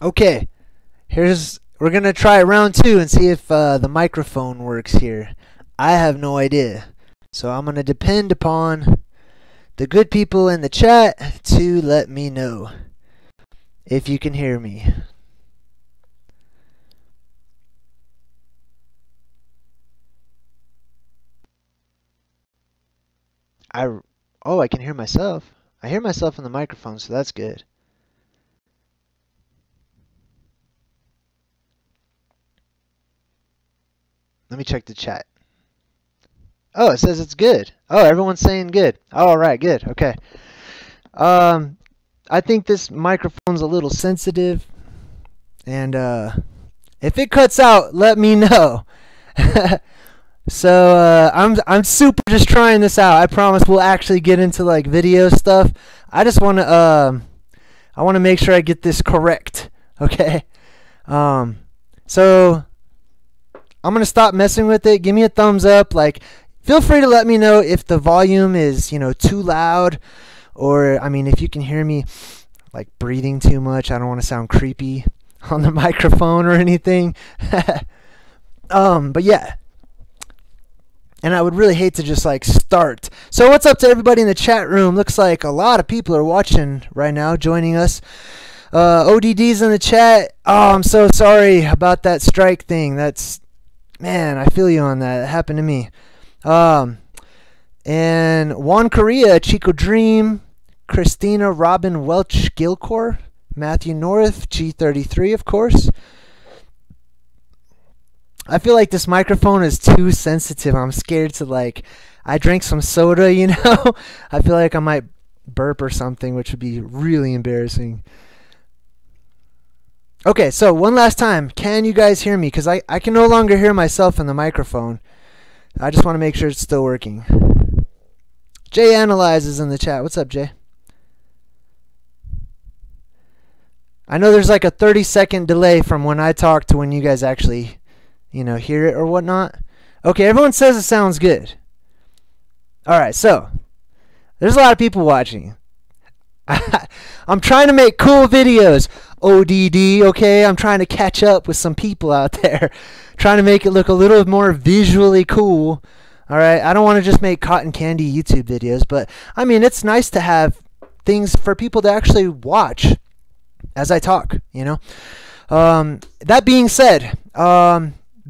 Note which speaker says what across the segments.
Speaker 1: Okay, we're gonna try round 2 and see if the microphone works here. I have no idea, so I'm gonna depend upon the good people in the chat to let me know if you can hear me. Oh, I can hear myself. I hear myself in the microphone, so that's good. Let me check the chat. Oh, it says it's good. Oh, everyone's saying good. Oh, all right, good. Okay. I think this microphone's a little sensitive, and if it cuts out, let me know. So I'm super just trying this out. I promise we'll actually get into like video stuff. I just want to I want to make sure I get this correct. Okay. So I'm gonna stop messing with it. Give me a thumbs up. Like, feel free to let me know if the volume is, you know, too loud, or I mean, if you can hear me like breathing too much. I don't want to sound creepy on the microphone or anything. But yeah. And I would really hate to just like start. So what's up to everybody in the chat room? Looks like a lot of people are watching right now, joining us. ODD's in the chat. Oh, I'm so sorry about that strike thing. That's, man, I feel you on that. It happened to me. And Juan Korea, Chico Dream, Christina Robin Welch Gilcor, Matthew North, G33, of course. I feel like this microphone is too sensitive. I'm scared to, like, I drank some soda, you know? I feel like I might burp or something, which would be really embarrassing. Okay, so one last time. Can you guys hear me? Because I can no longer hear myself in the microphone. I just want to make sure it's still working. Jay Analyzes in the chat. What's up, Jay? I know there's like a 30-second delay from when I talk to when you guys actually, you know, hear it or whatnot. Okay, everyone says it sounds good. Alright, so there's a lot of people watching. I'm trying to make cool videos. ODD, okay? I'm trying to catch up with some people out there. Trying to make it look a little more visually cool. Alright, I don't want to just make cotton candy YouTube videos, but I mean, it's nice to have things for people to actually watch as I talk, you know? That being said,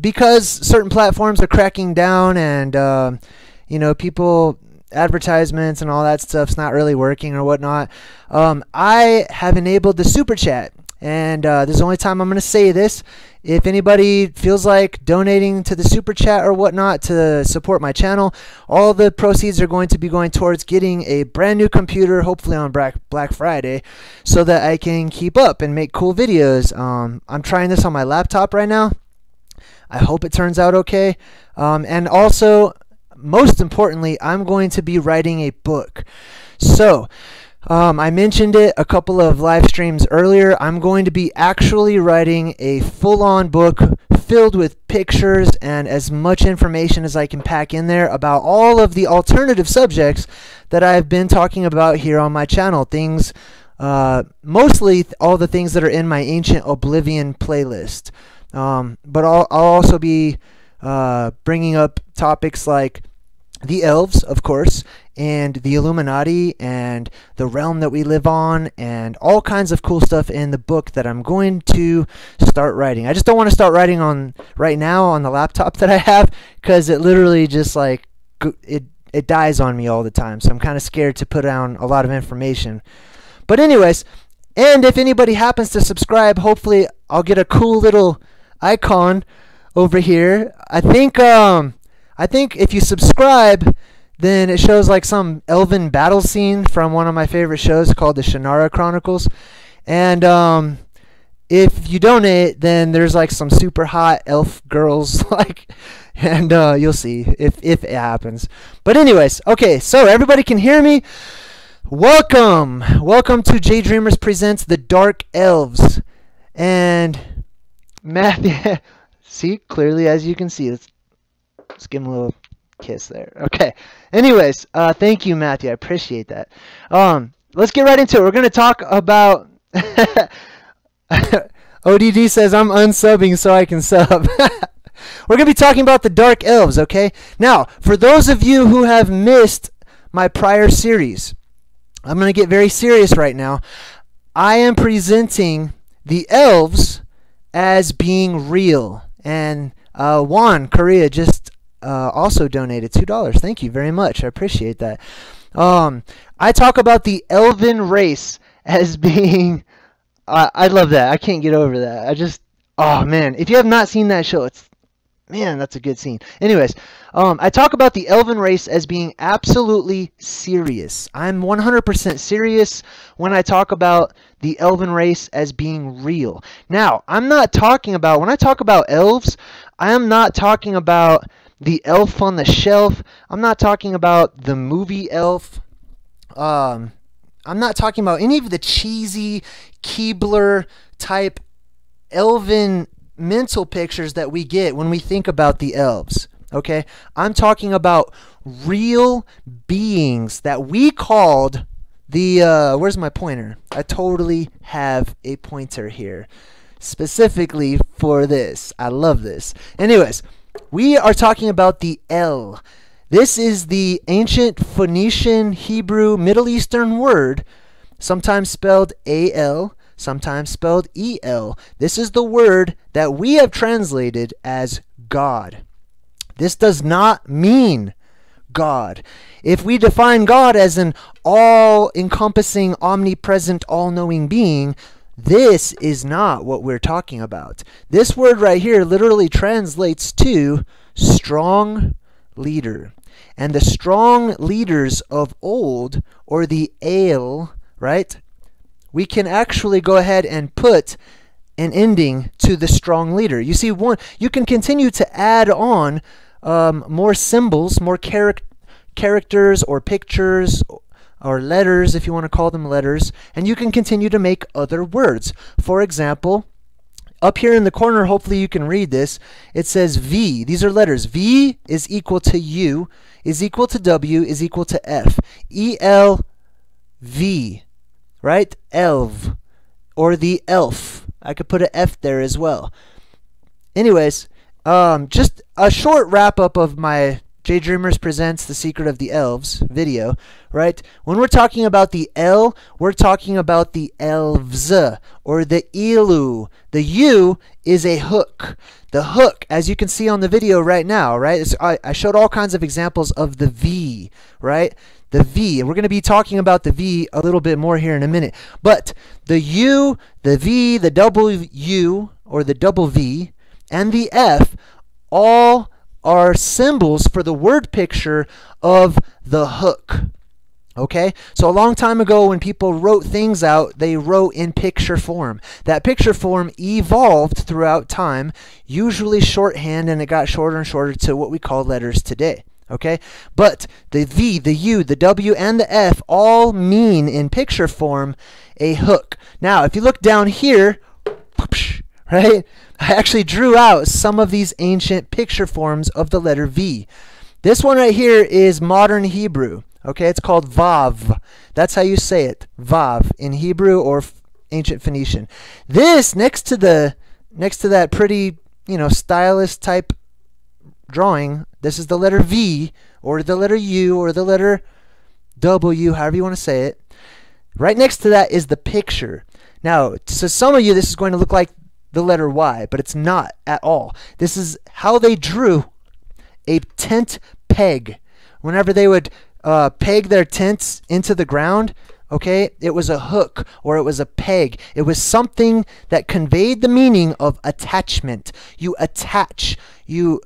Speaker 1: because certain platforms are cracking down and, you know, people, advertisements and all that stuff's not really working or whatnot, I have enabled the super chat. And this is the only time I'm going to say this. If anybody feels like donating to the super chat or whatnot to support my channel, all the proceeds are going to be going towards getting a brand new computer, hopefully on Black Friday, so that I can keep up and make cool videos. I'm trying this on my laptop right now. I hope it turns out okay. And also, most importantly, I'm going to be writing a book. So, I mentioned it a couple of live streams earlier. I'm going to be actually writing a full-on book filled with pictures and as much information as I can pack in there about all of the alternative subjects that I've been talking about here on my channel. Things, mostly all the things that are in my Ancient Oblivion playlist. But I'll also be bringing up topics like the Elves, of course, and the Illuminati and the realm that we live on, and all kinds of cool stuff in the book that I'm going to start writing. I just don't want to start writing on right now on the laptop that I have, because it literally just like it dies on me all the time. So I'm kind of scared to put down a lot of information. But anyways, and if anybody happens to subscribe, hopefully I'll get a cool little icon over here. I think if you subscribe, then it shows like some elven battle scene from one of my favorite shows called the Shannara Chronicles. And if you donate, then there's like some super hot elf girls, like, and you'll see if it happens. But anyways, okay, so everybody can hear me. Welcome to JayDreamerZ Presents The Dark Elves. And Matthew, see, clearly as you can see, let's give him a little kiss there. Okay. Anyways, thank you, Matthew. I appreciate that. Let's get right into it. We're going to talk about ODD says, I'm unsubbing so I can sub. We're going to be talking about the Dark Elves, okay? Now, for those of you who have missed my prior series, I'm going to get very serious right now. I am presenting the Elves as being real. And Juan, Korea, just also donated $2. Thank you very much. I appreciate that. I talk about the Elven race as being... I love that. I can't get over that. Oh, man. If you have not seen that show, man, that's a good scene. Anyways, I talk about the Elven race as being absolutely serious. I'm 100% serious when I talk about the Elven race as being real. Now, when I talk about elves, I am not talking about the elf on the shelf. I'm not talking about the movie Elf. I'm not talking about any of the cheesy Keebler type elven mental pictures that we get when we think about the elves. Okay? I'm talking about real beings that we called the where's my pointer? I totally have a pointer here specifically for this. I love this. Anyways, we are talking about the El. This is the ancient Phoenician, Hebrew, Middle Eastern word, sometimes spelled A-L, sometimes spelled E-L. This is the word that we have translated as God. This does not mean God. If we define God as an all-encompassing, omnipresent, all-knowing being, this is not what we're talking about. This word right here literally translates to strong leader. And the strong leaders of old, or the Ale, right? We can actually go ahead and put an ending to the strong leader. You see, you can continue to add on more symbols, more characters or pictures or letters, if you want to call them letters, and you can continue to make other words. For example, up here in the corner, hopefully you can read this, it says V. These are letters. V is equal to U, is equal to W, is equal to F. E-L-V, right? Elv, or the elf. I could put an F there as well. Anyways, just a short wrap-up of my JayDreamerZ Presents The Secret of the Elves video, right? When we're talking about the El, we're talking about the Elves, or the Ilu. The U is a hook. The hook, as you can see on the video right now, right? I showed all kinds of examples of the V, right? The V, and we're going to be talking about the V a little bit more here in a minute. But the U, the V, the W, or the double V, and the F all are symbols for the word picture of the hook. Okay? So a long time ago when people wrote things out, they wrote in picture form. That picture form evolved throughout time, usually shorthand, and it got shorter and shorter to what we call letters today. Okay? But the V, the U, the W, and the F all mean in picture form a hook. Now, if you look down here, right? I actually drew out some of these ancient picture forms of the letter V. This one right here is modern Hebrew. Okay, it's called Vav. That's how you say it, Vav, in Hebrew or ancient Phoenician. This next to that pretty, stylist type drawing, this is the letter V or the letter U or the letter W, however you want to say it. Right next to that is the picture. Now, to some of you, this is going to look like the letter Y, but it's not at all. This is how they drew a tent peg. Whenever they would peg their tents into the ground, okay, it was a hook or it was a peg. It was something that conveyed the meaning of attachment. You attach, you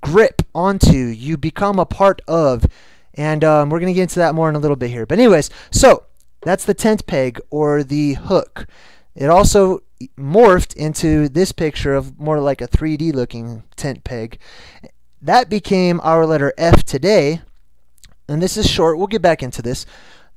Speaker 1: grip onto, you become a part of, and we're going to get into that more in a little bit here. But anyways, so that's the tent peg or the hook. It also morphed into this picture of more like a 3D looking tent peg. That became our letter F today. And this is short. We'll get back into this.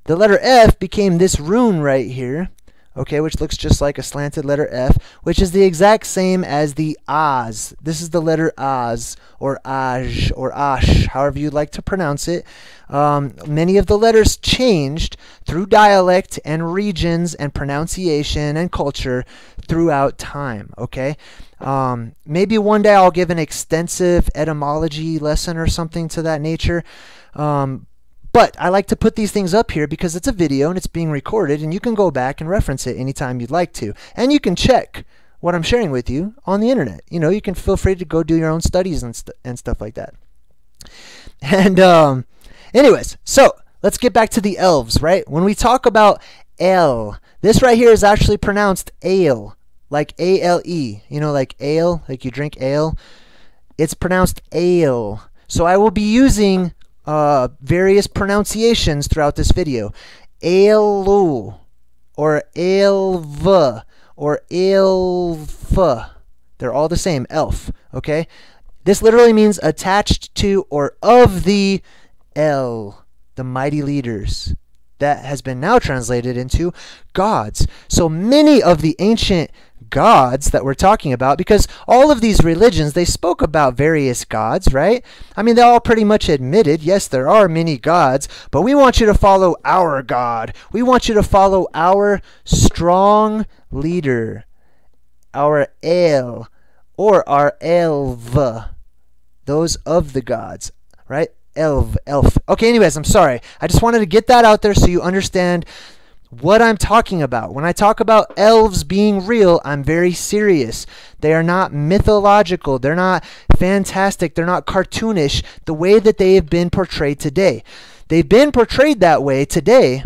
Speaker 1: The letter F became this rune right here. okay, which looks just like a slanted letter F, which is the exact same as the Az. This is the letter Az, or Aj, or Ash, however you'd like to pronounce it. Many of the letters changed through dialect and regions and pronunciation and culture throughout time, okay? Maybe one day I'll give an extensive etymology lesson or something to that nature. But I like to put these things up here because it's a video and it's being recorded, and you can go back and reference it anytime you'd like to. And you can check what I'm sharing with you on the internet. You know, you can feel free to go do your own studies and stuff like that. And anyways, so let's get back to the elves, right? When we talk about El, this right here is actually pronounced ale, like A-L-E. You know, like ale, like you drink ale. It's pronounced ale. So I will be using various pronunciations throughout this video. Elu, or elv, or elf. They're all the same, elf, okay? This literally means attached to or of the El, the mighty leaders. That has been now translated into gods. So many of the ancient gods that we're talking about, because all of these religions, they spoke about various gods, right? I mean, they all pretty much admitted, yes, there are many gods, but we want you to follow our God. We want you to follow our strong leader, our El, or our Elv, those of the gods, right? Elf. Okay, anyways, I'm sorry. I just wanted to get that out there so you understand what I'm talking about. When I talk about elves being real, I'm very serious. They are not mythological. They're not fantastic. They're not cartoonish the way that they have been portrayed today. They've been portrayed that way today,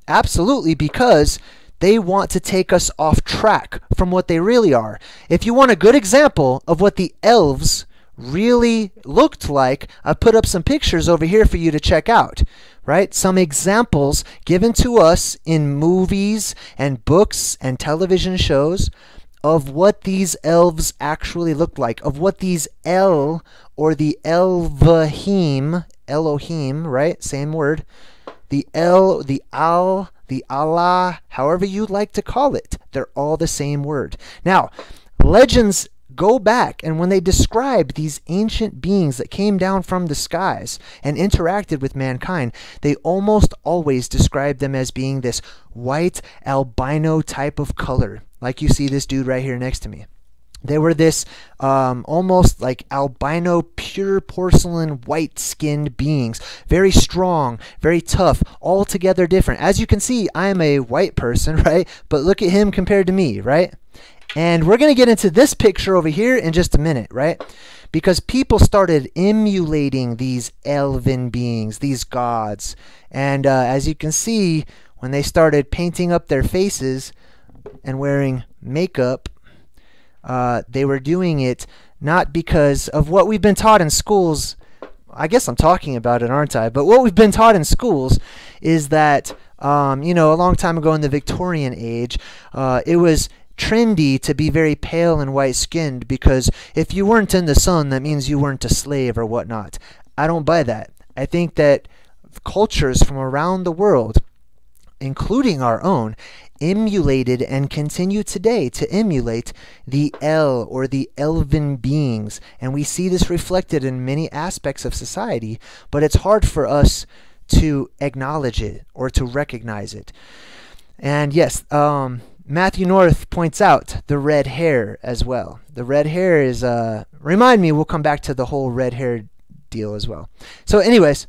Speaker 1: absolutely, because they want to take us off track from what they really are. If you want a good example of what the elves really looked like, I've put up some pictures over here for you to check out, right? Some examples given to us in movies and books and television shows of what these elves actually looked like, of what these El, or the Elvahim, Elohim, right? Same word. The El, the Al, the Allah, however you like to call it, they're all the same word. Now, legends go back, and when they describe these ancient beings that came down from the skies and interacted with mankind, they almost always describe them as being this white albino type of color, like you see this dude right here next to me. They were this almost like albino, pure porcelain, white-skinned beings. Very strong, very tough, altogether different. As you can see, I am a white person, right? But look at him compared to me, right? And we're going to get into this picture over here in just a minute, right? Because people started emulating these elven beings, these gods. And as you can see, when they started painting up their faces and wearing makeup, they were doing it not because of what we've been taught in schools. I guess I'm talking about it, aren't I? But what we've been taught in schools is that, you know, a long time ago in the Victorian age, it was trendy to be very pale and white-skinned, because if you weren't in the sun, that means you weren't a slave or whatnot. I don't buy that. I think that cultures from around the world, including our own, emulated and continue today to emulate the El, or the elven beings. And we see this reflected in many aspects of society, but it's hard for us to acknowledge it or to recognize it. And yes, Matthew North points out the red hair as well. The red hair is, remind me, we'll come back to the whole red hair deal as well. So anyways,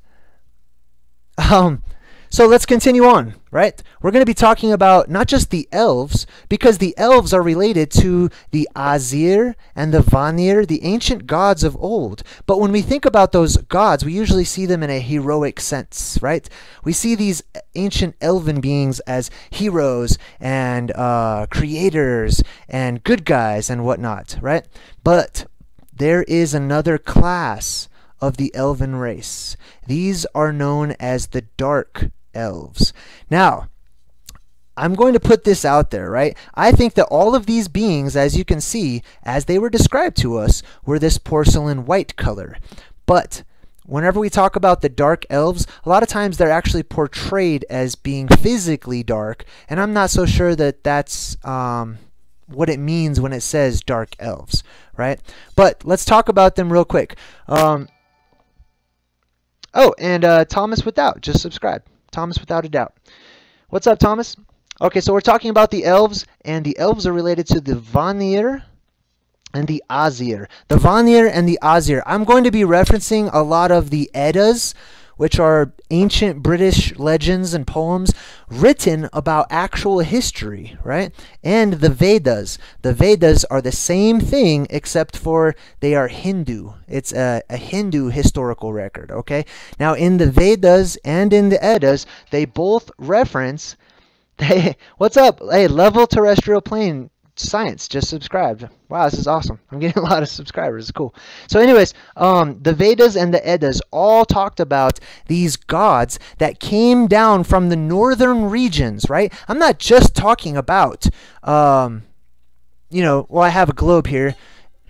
Speaker 1: so let's continue on, right? We're going to be talking about not just the elves, because the elves are related to the Azir and the Vanir, the ancient gods of old. But when we think about those gods, we usually see them in a heroic sense, right? We see these ancient elven beings as heroes and creators and good guys and whatnot, right? But there is another class of the elven race. These are known as the dark elves. Now, I'm going to put this out there, right? I think that all of these beings, as you can see, as they were described to us, were this porcelain white color. But whenever we talk about the dark elves, a lot of times they're actually portrayed as being physically dark, and I'm not so sure that that's what it means when it says dark elves, right? But let's talk about them real quick. Oh, and Thomas Without just subscribed. Thomas Without a Doubt. What's up, Thomas? Okay, so we're talking about the elves, and the elves are related to the Vanir and the Azir. The Vanir and the Azir. I'm going to be referencing a lot of the Eddas, which are ancient British legends and poems written about actual history, right? And the Vedas. The Vedas are the same thing, except for they are Hindu. It's a Hindu historical record, okay? Now, in the Vedas and in the Eddas, they both reference... what's up? Hey, Level Terrestrial Plane Science just subscribed. Wow, this is awesome. I'm getting a lot of subscribers. It's cool. So anyways, the Vedas and the Eddas all talked about these gods that came down from the northern regions, right? I'm not just talking about, well, I have a globe here.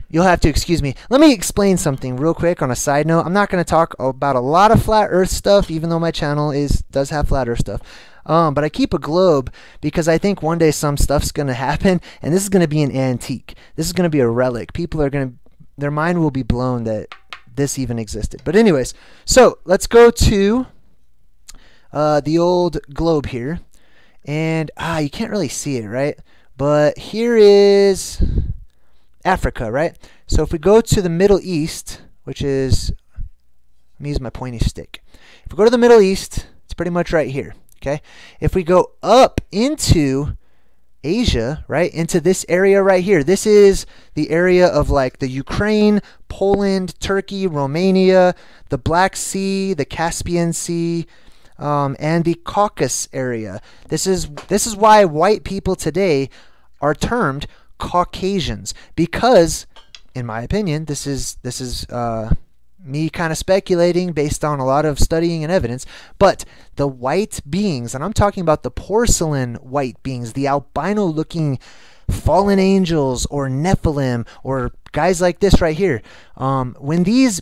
Speaker 1: You'll have to excuse me. Let me explain something real quick on a side note. I'm not going to talk about a lot of flat earth stuff, even though my channel does have flat earth stuff. But I keep a globe because I think one day some stuff's going to happen, and this is going to be an antique. This is going to be a relic. People are going to, their mind will be blown that this even existed. But anyways, so let's go to the old globe here. And, you can't really see it, right? But here is Africa, right? So if we go to the Middle East, which is, let me use my pointy stick. If we go to the Middle East, it's pretty much right here. Okay, if we go up into Asia, right, into this area right here, this is the area of like the Ukraine, Poland, Turkey, Romania, the Black Sea, the Caspian Sea, and the Caucasus area. This is why white people today are termed Caucasians, because, in my opinion, this is me kind of speculating based on a lot of studying and evidence, but the white beings, and I'm talking about the porcelain white beings, the albino looking fallen angels or Nephilim or guys like this right here, when these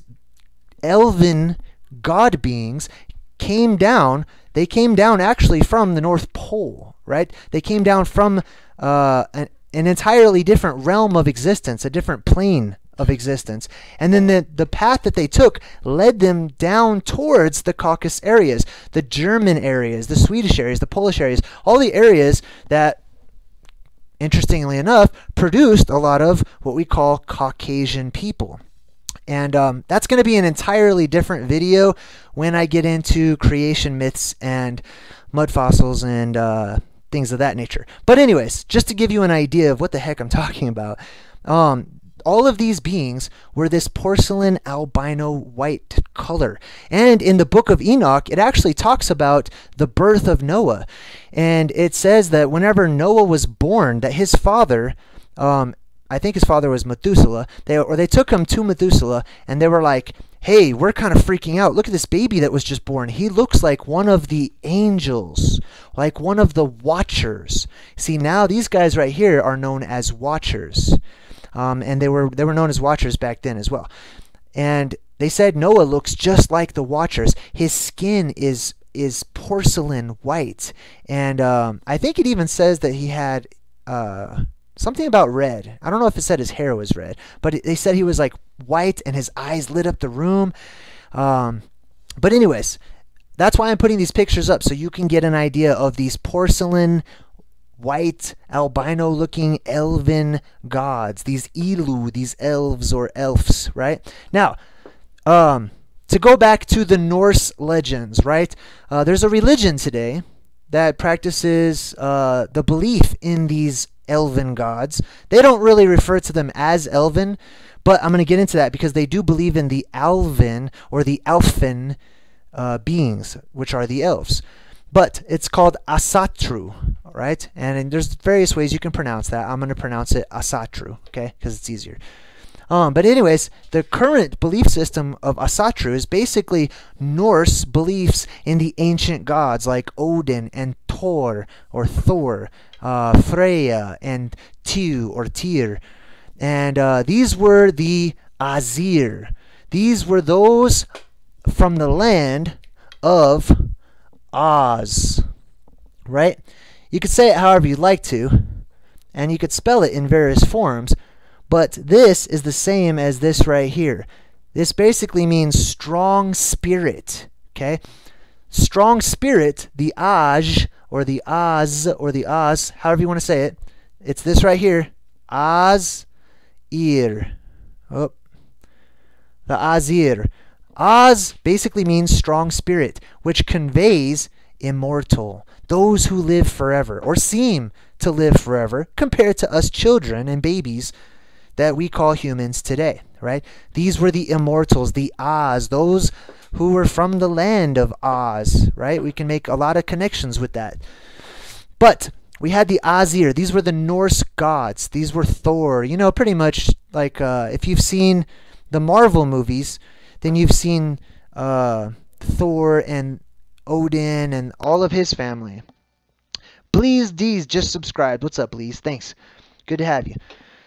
Speaker 1: elven god beings came down, they came down actually from the North Pole, right? They came down from an entirely different realm of existence, a different plane of existence, and then the path that they took led them down towards the Caucasus areas, the German areas, the Swedish areas, the Polish areas, all the areas that, interestingly enough, produced a lot of what we call Caucasian people. And that's going to be an entirely different video when I get into creation myths and mud fossils and things of that nature. But anyways, just to give you an idea of what the heck I'm talking about, all of these beings were this porcelain albino white color. And in the book of Enoch, it actually talks about the birth of Noah. And it says that whenever Noah was born, that his father, I think his father was Methuselah, they took him to Methuselah, and they were like, hey, we're kind of freaking out. Look at this baby that was just born. He looks like one of the angels, like one of the watchers. See, now these guys right here are known as watchers. And they were known as watchers back then as well. And they said Noah looks just like the watchers. His skin is porcelain white. And I think it even says that he had something about red. I don't know if it said his hair was red, but they said he was like white and his eyes lit up the room. But anyways, that's why I'm putting these pictures up, so you can get an idea of these porcelain white albino looking elven gods, these Elu, these elves or elves, right? Now, to go back to the Norse legends, right? There's a religion today that practices the belief in these elven gods. They don't really refer to them as elven, but I'm going to get into that because they do believe in the alvin or the elfin beings, which are the elves. But it's called Asatru, right? And there's various ways you can pronounce that. I'm going to pronounce it Asatru, okay? Because it's easier. But anyways, the current belief system of Asatru is basically Norse beliefs in the ancient gods like Odin and Thor or Thor, Freya and Tu or Tyr. And these were the Azir. These were those from the land of Oz, right? You could say it however you'd like to, and you could spell it in various forms, but this is the same as this right here. This basically means strong spirit, okay? Strong spirit, the Aj, or the Az, or the Oz, however you want to say it. It's this right here, Az-ir. Oh, the Azir. Oz basically means strong spirit, which conveys immortal, those who live forever, or seem to live forever, compared to us children and babies that we call humans today, right? These were the immortals, the Oz, those who were from the land of Oz, right? We can make a lot of connections with that. But we had the Azir. These were the Norse gods. These were Thor. You know, pretty much like if you've seen the Marvel movies, then you've seen Thor and Odin and all of his family. Bleez D's just subscribed. What's up, Bleez? Thanks. Good to have you.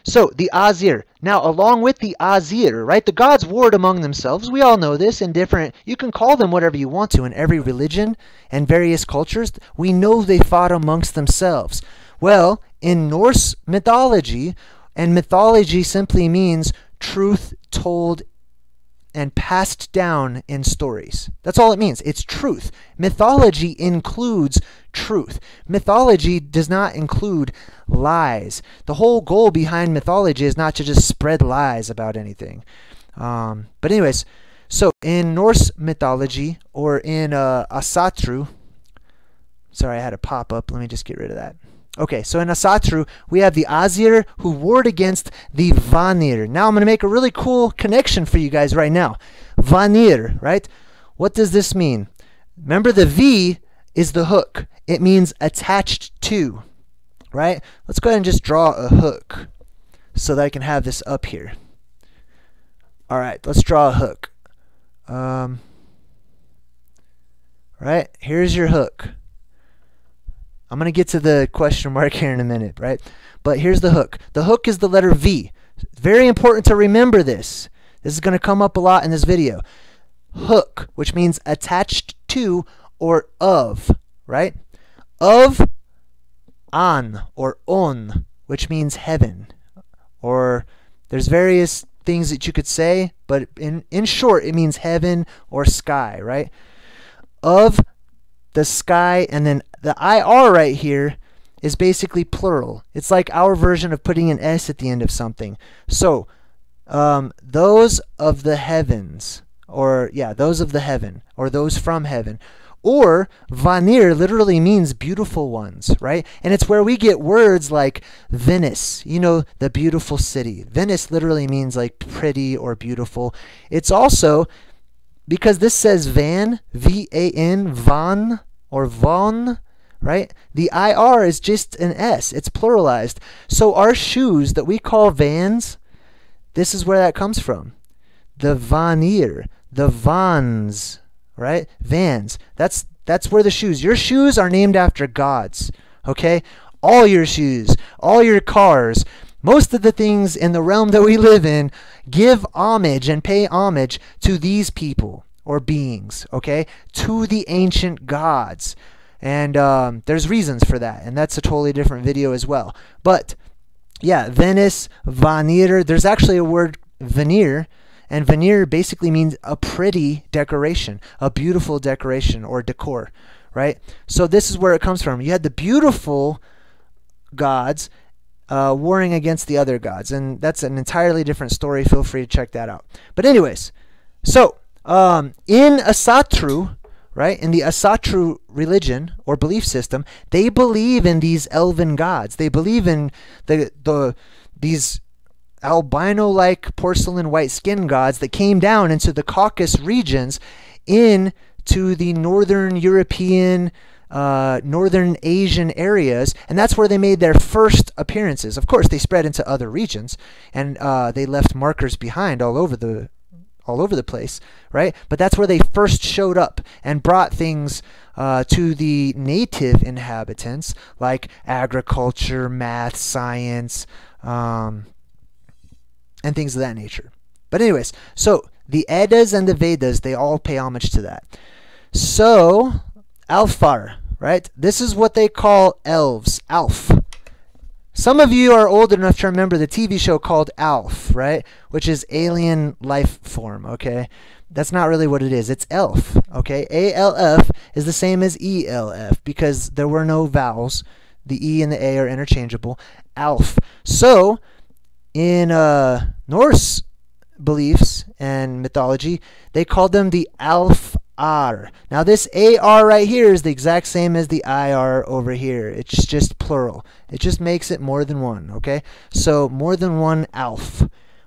Speaker 1: So, the Azir. Now, along with the Azir, right, the gods warred among themselves. We all know this in different, you can call them whatever you want to in every religion and various cultures. We know they fought amongst themselves. Well, in Norse mythology, and mythology simply means truth told and passed down in stories. That's all it means. It's truth. Mythology includes truth. Mythology does not include lies. The whole goal behind mythology is not to just spread lies about anything. But anyways, so in Norse mythology, or in Asatru, sorry, I had a pop-up. Let me just get rid of that. Okay, so in Asatru, we have the Azir who warred against the Vanir. Now I'm going to make a really cool connection for you guys right now. Vanir, right? What does this mean? Remember, the V is the hook. It means attached to, right? Let's go ahead and just draw a hook so that I can have this up here. All right, let's draw a hook. Right, here's your hook. I'm going to get to the question mark here in a minute, right? But here's the hook. The hook is the letter V. Very important to remember this. This is going to come up a lot in this video. Hook, which means attached to or of, right? Of, an or on, which means heaven. Or there's various things that you could say, but in short, it means heaven or sky, right? Of the sky, and then the IR right here is basically plural. It's like our version of putting an S at the end of something. So, those of the heavens, or yeah, those of the heaven, or those from heaven. Or Vanir literally means beautiful ones, right? And it's where we get words like Venice, you know, the beautiful city. Venice literally means like pretty or beautiful. It's also, because this says van, V-A-N, van, or von, right? The IR is just an S. It's pluralized. So our shoes that we call Vans, this is where that comes from. The Vanir, the Vans, right? Vans. That's where the shoes. Your shoes are named after gods, okay? All your shoes, all your cars, most of the things in the realm that we live in give homage and pay homage to these people or beings, okay? To the ancient gods. And there's reasons for that, and that's a totally different video as well. But yeah, Venice, Vanir, there's actually a word veneer, and veneer basically means a pretty decoration, a beautiful decoration or decor, right? So this is where it comes from. You had the beautiful gods warring against the other gods, and that's an entirely different story. Feel free to check that out. But anyways, so in Asatru, right, in the Asatru religion or belief system, they believe in these elven gods. They believe in these albino-like porcelain white skin gods that came down into the Caucasus regions, into the northern European, northern Asian areas, and that's where they made their first appearances. Of course, they spread into other regions, and they left markers behind all over the place, right? But that's where they first showed up and brought things to the native inhabitants, like agriculture, math, science, and things of that nature. But anyways, so The Eddas and the Vedas, they all pay homage to that. So, Alfar, right? This is what they call elves. Alf. Some of you are old enough to remember the TV show called Alf, right? Which is alien life form, okay? That's not really what it is. It's elf, okay? ALF is the same as ELF because there were no vowels. The E and the A are interchangeable. Alf. So, in Norse beliefs and mythology, they called them the Alfar. Now, this AR right here is the exact same as the IR over here. It's just plural. It just makes it more than one, okay? So, more than one Alf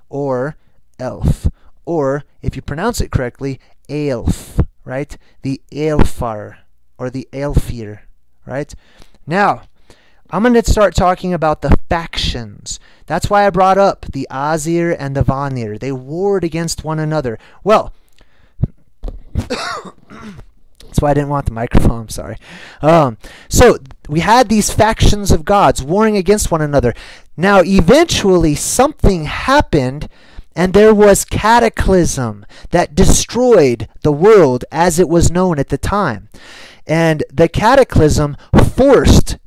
Speaker 1: or elf. Or, if you pronounce it correctly, Aelf, right? The Aelfar or the Aelfir, right? Now, I'm going to start talking about the factions. That's why I brought up the Azir and the Vanir. They warred against one another. Well, that's why I didn't want the microphone, I'm sorry. So, we had these factions of gods warring against one another. Now, eventually, something happened, and there was cataclysm that destroyed the world as it was known at the time. And the cataclysm forced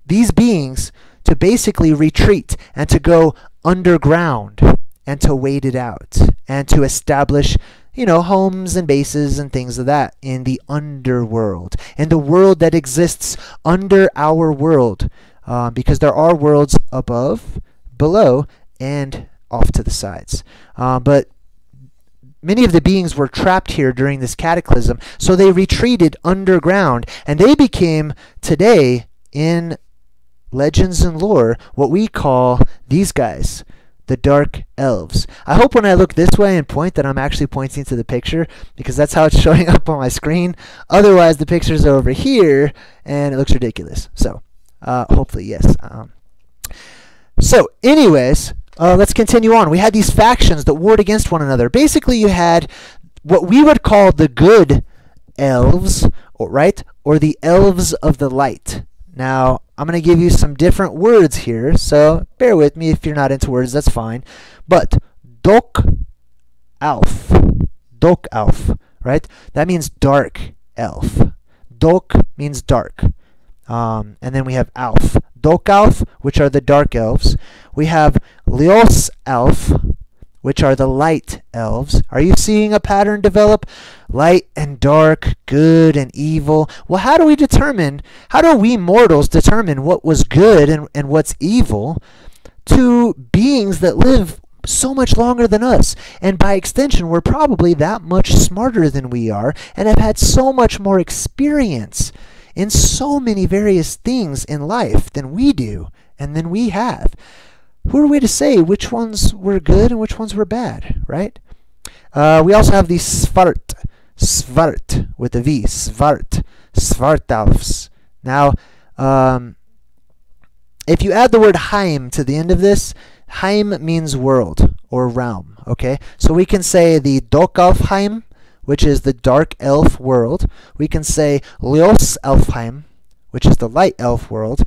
Speaker 1: these beings, to basically retreat and to go underground and to wait it out and to establish, homes and bases and things of that in the underworld, in the world that exists under our world, because there are worlds above, below, and off to the sides. But many of the beings were trapped here during this cataclysm, so they retreated underground, and they became, today, in legends and lore, what we call these guys, the Dark Elves. I hope when I look this way and point that I'm actually pointing to the picture, because that's how it's showing up on my screen. Otherwise, the pictures are over here, and it looks ridiculous. So, hopefully, yes. So, anyways, let's continue on. We had these factions that warred against one another. Basically, you had what we would call the good elves, right? Or the elves of the light. Now, I'm going to give you some different words here, so bear with me if you're not into words, that's fine. But Dok Alf, right? That means dark elf. Dok means dark. And then we have Alf. Dok Alf, which are the dark elves. We have Leos Alf, which are the light elves. Are you seeing a pattern develop? Light and dark, good and evil. Well, how do we mortals determine what was good and what's evil to beings that live so much longer than us? And by extension, we're probably that much smarter than we are and have had so much more experience in so many various things in life than we do and than we have. Who are we to say which ones were good and which ones were bad, right? We also have the Svart with a V, Svartalfs. Now, if you add the word Heim to the end of this, Heim means world or realm, okay? So we can say the Dokalfheim, which is the dark elf world. We can say Leos Elfheim, which is the light elf world,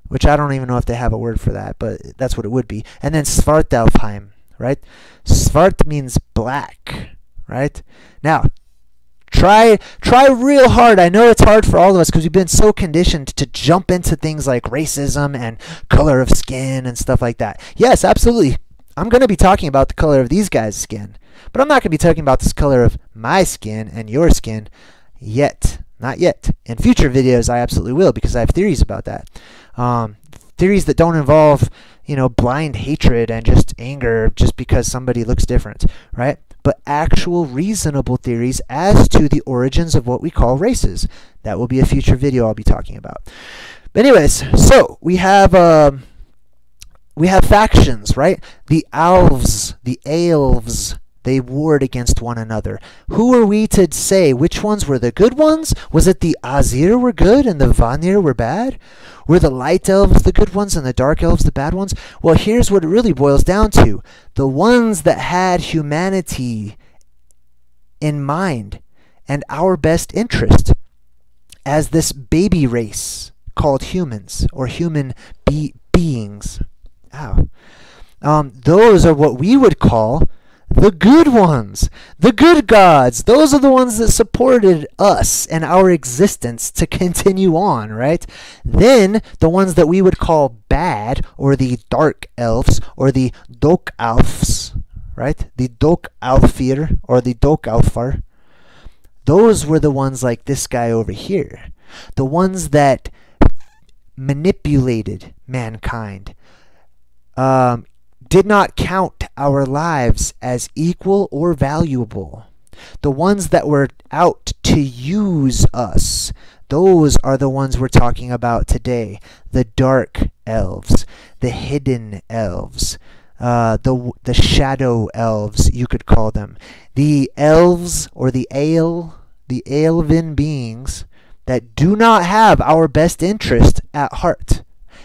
Speaker 1: which I don't even know if they have a word for that, but that's what it would be. And then Svartalfheim, right? Svart means black, right? Now, try real hard. I know it's hard for all of us because we've been so conditioned to jump into things like racism and color of skin and stuff like that. Yes, absolutely. I'm going to be talking about the color of these guys' skin, but I'm not going to be talking about this color of my skin and your skin yet. Not yet. In future videos, I absolutely will because I have theories about that. Theories that don't involve, blind hatred and just anger just because somebody looks different, right? But actual reasonable theories as to the origins of what we call races. That will be a future video I'll be talking about. But anyways, so we have factions, right? The Elves, they warred against one another. Who are we to say which ones were the good ones? Was it the Azir were good and the Vanir were bad? Were the light elves the good ones and the dark elves the bad ones? Well, here's what it really boils down to. The ones that had humanity in mind and our best interest as this baby race called humans or human beings. Those are what we would call the good ones, the good gods. Those are the ones that supported us and our existence to continue on, right? Then the ones that we would call bad, or the dark elves, or the Dokalfs, right? The Dokalfir, or the Dokalfar. Those were the ones like this guy over here. The ones that manipulated mankind. Did not count our lives as equal or valuable. The ones that were out to use us, those are the ones we're talking about today. The dark elves, the hidden elves, the shadow elves, you could call them. The elves, or the elven beings that do not have our best interest at heart.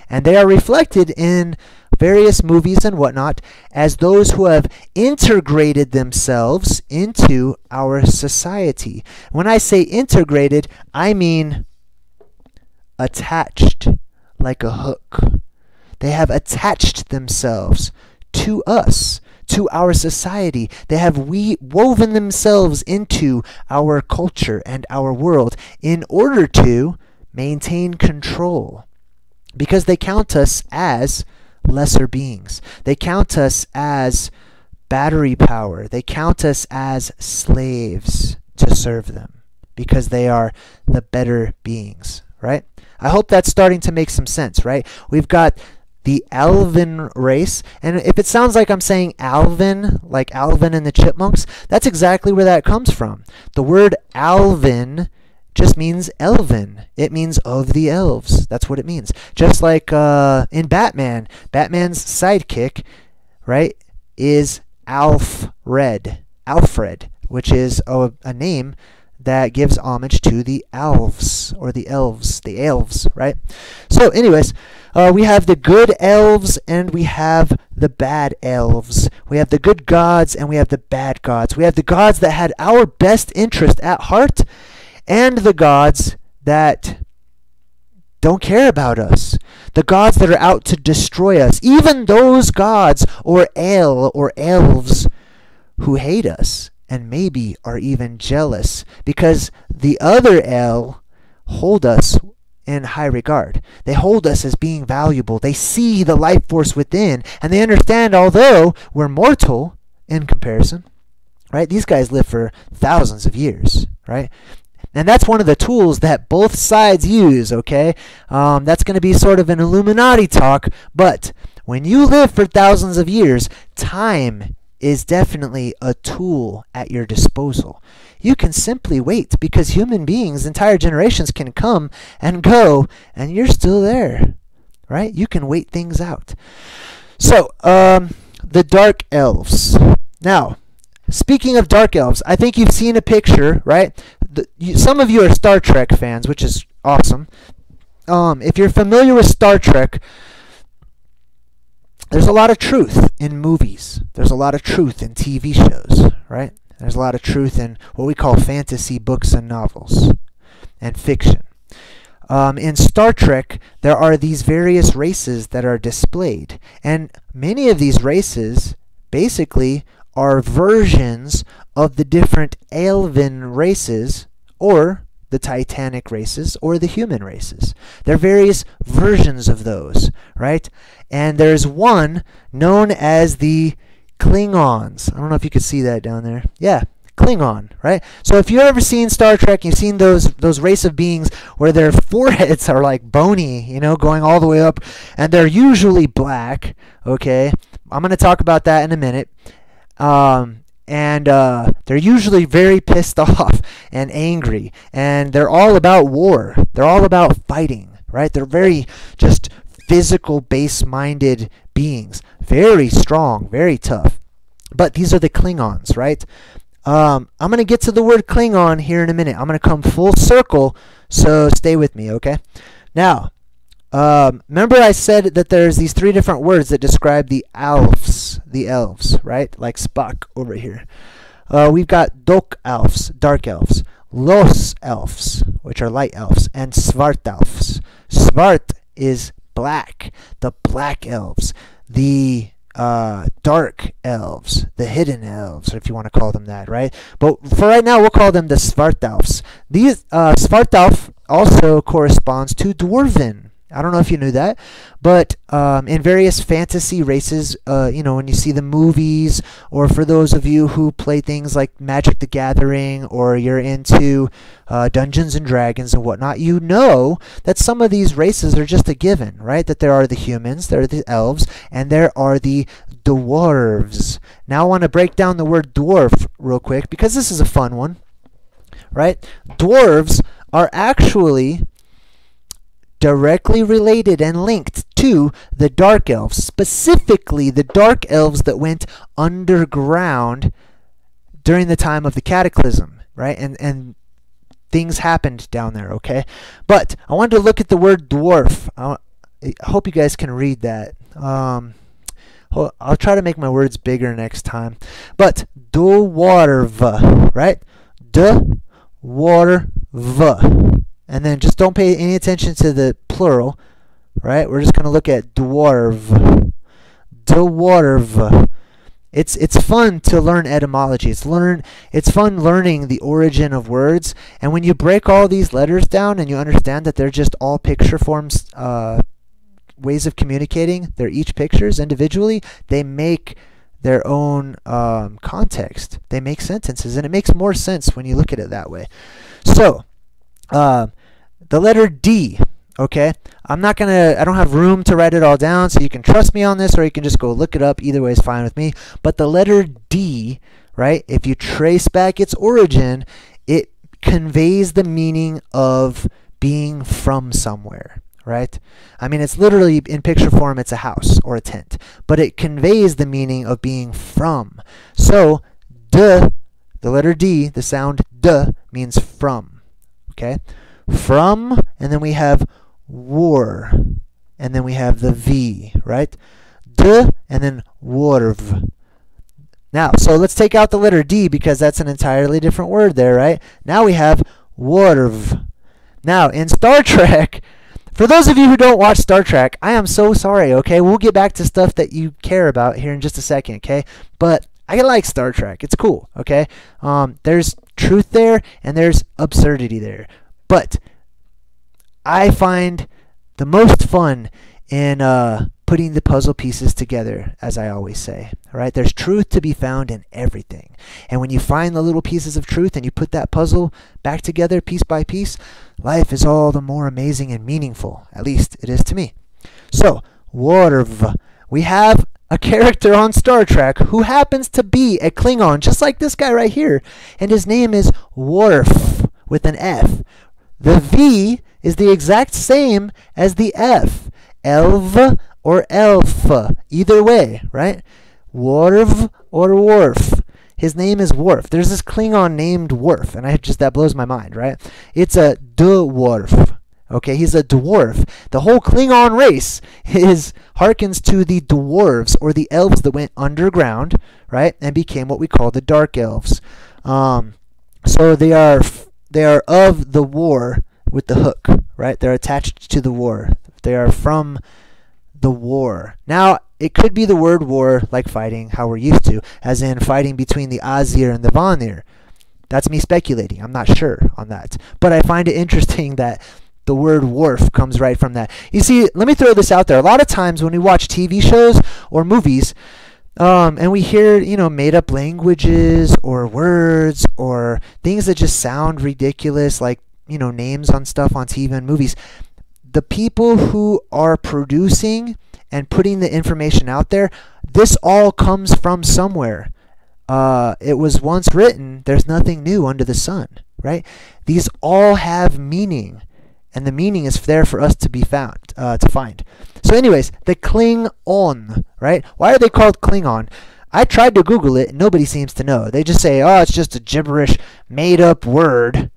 Speaker 1: And they are reflected in various movies and whatnot as those who have integrated themselves into our society. When I say integrated, I mean attached, like a hook. They have attached themselves to us, to our society. They have woven themselves into our culture and our world in order to maintain control. Because they count us as lesser beings. They count us as battery power. They count us as slaves to serve them because they are the better beings, right? I hope that's starting to make some sense, right? We've got the Alvin race, and if it sounds like I'm saying Alvin, like Alvin and the Chipmunks, that's exactly where that comes from. The word Alvin just means elven. It means of the elves. That's what it means. Just like in Batman, Batman's sidekick, right, is Alfred, which is a name that gives homage to the elves, or the elves, right? So anyways, we have the good elves and we have the bad elves. We have the good gods and we have the bad gods. We have the gods that had our best interest at heart, and the gods that don't care about us. The gods that are out to destroy us. Even those gods or elves who hate us and maybe are even jealous because the other El hold us in high regard. They hold us as being valuable. They see the life force within, and they understand although we're mortal in comparison, right? These guys live for thousands of years, right? And that's one of the tools that both sides use, okay? That's going to be sort of an Illuminati talk, but when you live for thousands of years, time is definitely a tool at your disposal. You can simply wait because human beings, entire generations can come and go, and you're still there, right? You can wait things out. So, the Dark Elves. Now, speaking of Dark Elves, I think you've seen a picture, right? Some of you are Star Trek fans, which is awesome. If you're familiar with Star Trek, there's a lot of truth in movies. There's a lot of truth in TV shows, right? There's a lot of truth in what we call fantasy books and novels and fiction. In Star Trek, there are these various races that are displayed. And many of these races basically are versions of the different elven races, or the Titanic races, or the human races. There are various versions of those, right? And there's one known as the Klingons. I don't know if you could see that down there. Yeah, Klingon, right? So if you've ever seen Star Trek, you've seen those race of beings where their foreheads are like bony, you know, going all the way up, and they're usually black, okay? I'm going to talk about that in a minute. And they're usually very pissed off and angry, and they're all about war. They're all about fighting, right? They're very just physical, base-minded beings. Very strong, very tough. But these are the Klingons, right? I'm going to get to the word Klingon here in a minute. I'm going to come full circle, so stay with me, okay? Now, remember I said that there's these three different words that describe the elves, right? Like Spock over here. We've got Dokalfs, dark elves, Los elves, which are light elves, and Svart elves. Svart is black, the black elves. The dark elves, the hidden elves, if you want to call them that, right? But for right now, we'll call them the Svartalfs. These Svartalf also corresponds to Dwarven. I don't know if you knew that, but in various fantasy races, you know, when you see the movies, or for those of you who play things like Magic the Gathering, or you're into Dungeons and Dragons and whatnot, you know that some of these races are just a given, right? That there are the humans, there are the elves, and there are the dwarves. Now I want to break down the word dwarf real quick, because this is a fun one, right? Dwarves are actually directly related and linked to the dark elves, specifically the dark elves that went underground during the time of the cataclysm, right? And things happened down there, okay? But I wanted to look at the word dwarf. I hope you guys can read that. I'll try to make my words bigger next time. But dwarv, right? Dwarv. And then just don't pay any attention to the plural, right? We're just going to look at dwarv. Dwarv. It's fun to learn etymology. It's fun learning the origin of words. And when you break all these letters down and you understand that they're just all picture forms, ways of communicating, they're each pictures individually, they make their own context. They make sentences, and it makes more sense when you look at it that way. So, the letter D, okay? I don't have room to write it all down, so you can trust me on this, or you can just go look it up. Either way is fine with me. But the letter D, right, if you trace back its origin, it conveys the meaning of being from somewhere, right? I mean, it's literally, in picture form, it's a house or a tent. But it conveys the meaning of being from. So, the letter D, the sound D, means from, okay? From, and then we have war, and then we have the V, right? D, and then warv. Now, so let's take out the letter D, because that's an entirely different word there, right? Now we have warv. Now, in Star Trek, for those of you who don't watch Star Trek, I am so sorry, okay? We'll get back to stuff that you care about here in just a second, okay? But I like Star Trek. It's cool, okay? There's truth there, and there's absurdity there. But I find the most fun in putting the puzzle pieces together, as I always say. All right? There's truth to be found in everything. And when you find the little pieces of truth and you put that puzzle back together piece by piece, life is all the more amazing and meaningful. At least it is to me. So, Worf. We have a character on Star Trek who happens to be a Klingon, just like this guy right here. And his name is Worf, with an F. The V is the exact same as the F. Elv or Elf. Either way, right? Worf or Worf. His name is Worf. There's this Klingon named Worf, and that blows my mind, right? It's a dwarf. Okay, he's a dwarf. The whole Klingon race harkens to the dwarves, or the elves that went underground, right, and became what we call the Dark Elves. So they are of the war with the hook, right? They're attached to the war. They are from the war. Now, it could be the word war, like fighting, how we're used to, as in fighting between the Azir and the Vanir. That's me speculating. I'm not sure on that. But I find it interesting that the word wharf comes right from that. You see, let me throw this out there. A lot of times when we watch TV shows or movies, and we hear, made up languages or words or things that just sound ridiculous, like, names on stuff on TV and movies, the people who are producing and putting the information out there, this all comes from somewhere. It was once written, there's nothing new under the sun, right? These all have meaning, and the meaning is there for us to find. So anyways, the Klingon, right? Why are they called Klingon? I tried to Google it, and nobody seems to know. They just say, oh, it's just a gibberish, made-up word,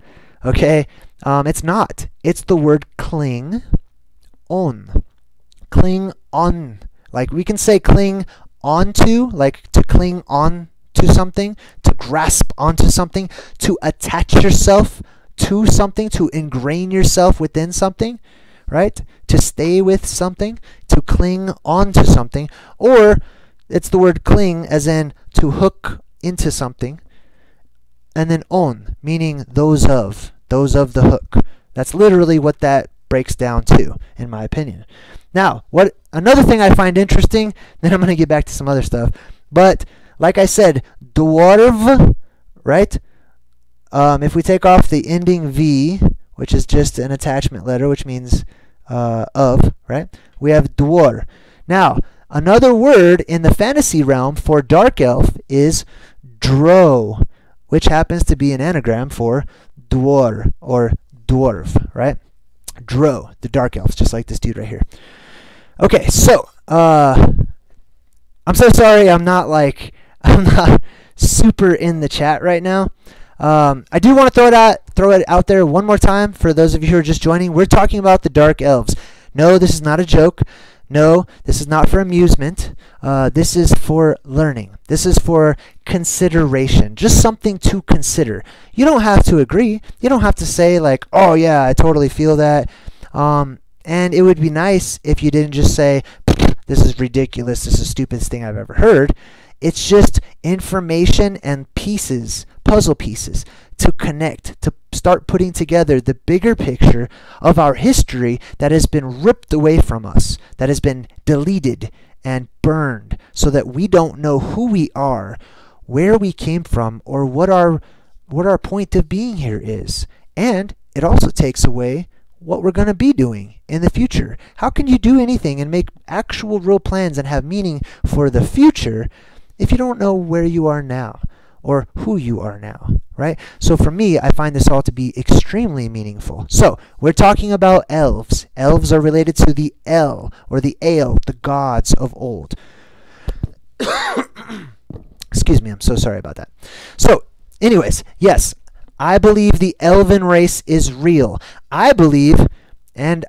Speaker 1: okay? It's not. It's the word cling on. Cling on. Like, we can say cling onto, like to cling on to something, to grasp onto something, to attach yourself to something, to ingrain yourself within something, right? To stay with something, to cling on to something, or it's the word cling, as in to hook into something. And then on, meaning those of the hook. That's literally what that breaks down to, in my opinion. Now, another thing I find interesting, then I'm going to get back to some other stuff, but like I said, dwarf, right? If we take off the ending V, which is just an attachment letter, which means of, right? We have dwar. Now, another word in the fantasy realm for dark elf is drow, which happens to be an anagram for dwar or dwarf, right? Drow, the dark elves, just like this dude right here. Okay, so I'm so sorry I'm not super in the chat right now. I do want to throw it out there one more time for those of you who are just joining. We're talking about the dark elves. No, this is not a joke. No, this is not for amusement. This is for learning. This is for consideration. Just something to consider. You don't have to agree. You don't have to say like, oh yeah, I totally feel that. And it would be nice if you didn't just say, this is ridiculous, this is the stupidest thing I've ever heard. It's just information and pieces, puzzle pieces, to connect, to start putting together the bigger picture of our history that has been ripped away from us, that has been deleted and burned, so that we don't know who we are, where we came from, or what our point of being here is. And it also takes away what we're going to be doing in the future. How can you do anything and make actual real plans and have meaning for the future if you don't know where you are now or who you are now, right? So for me, I find this all to be extremely meaningful. So we're talking about elves. Elves are related to the El or the Ale, the gods of old. Excuse me, I'm so sorry about that. So anyways, yes, I believe the elven race is real. I believe that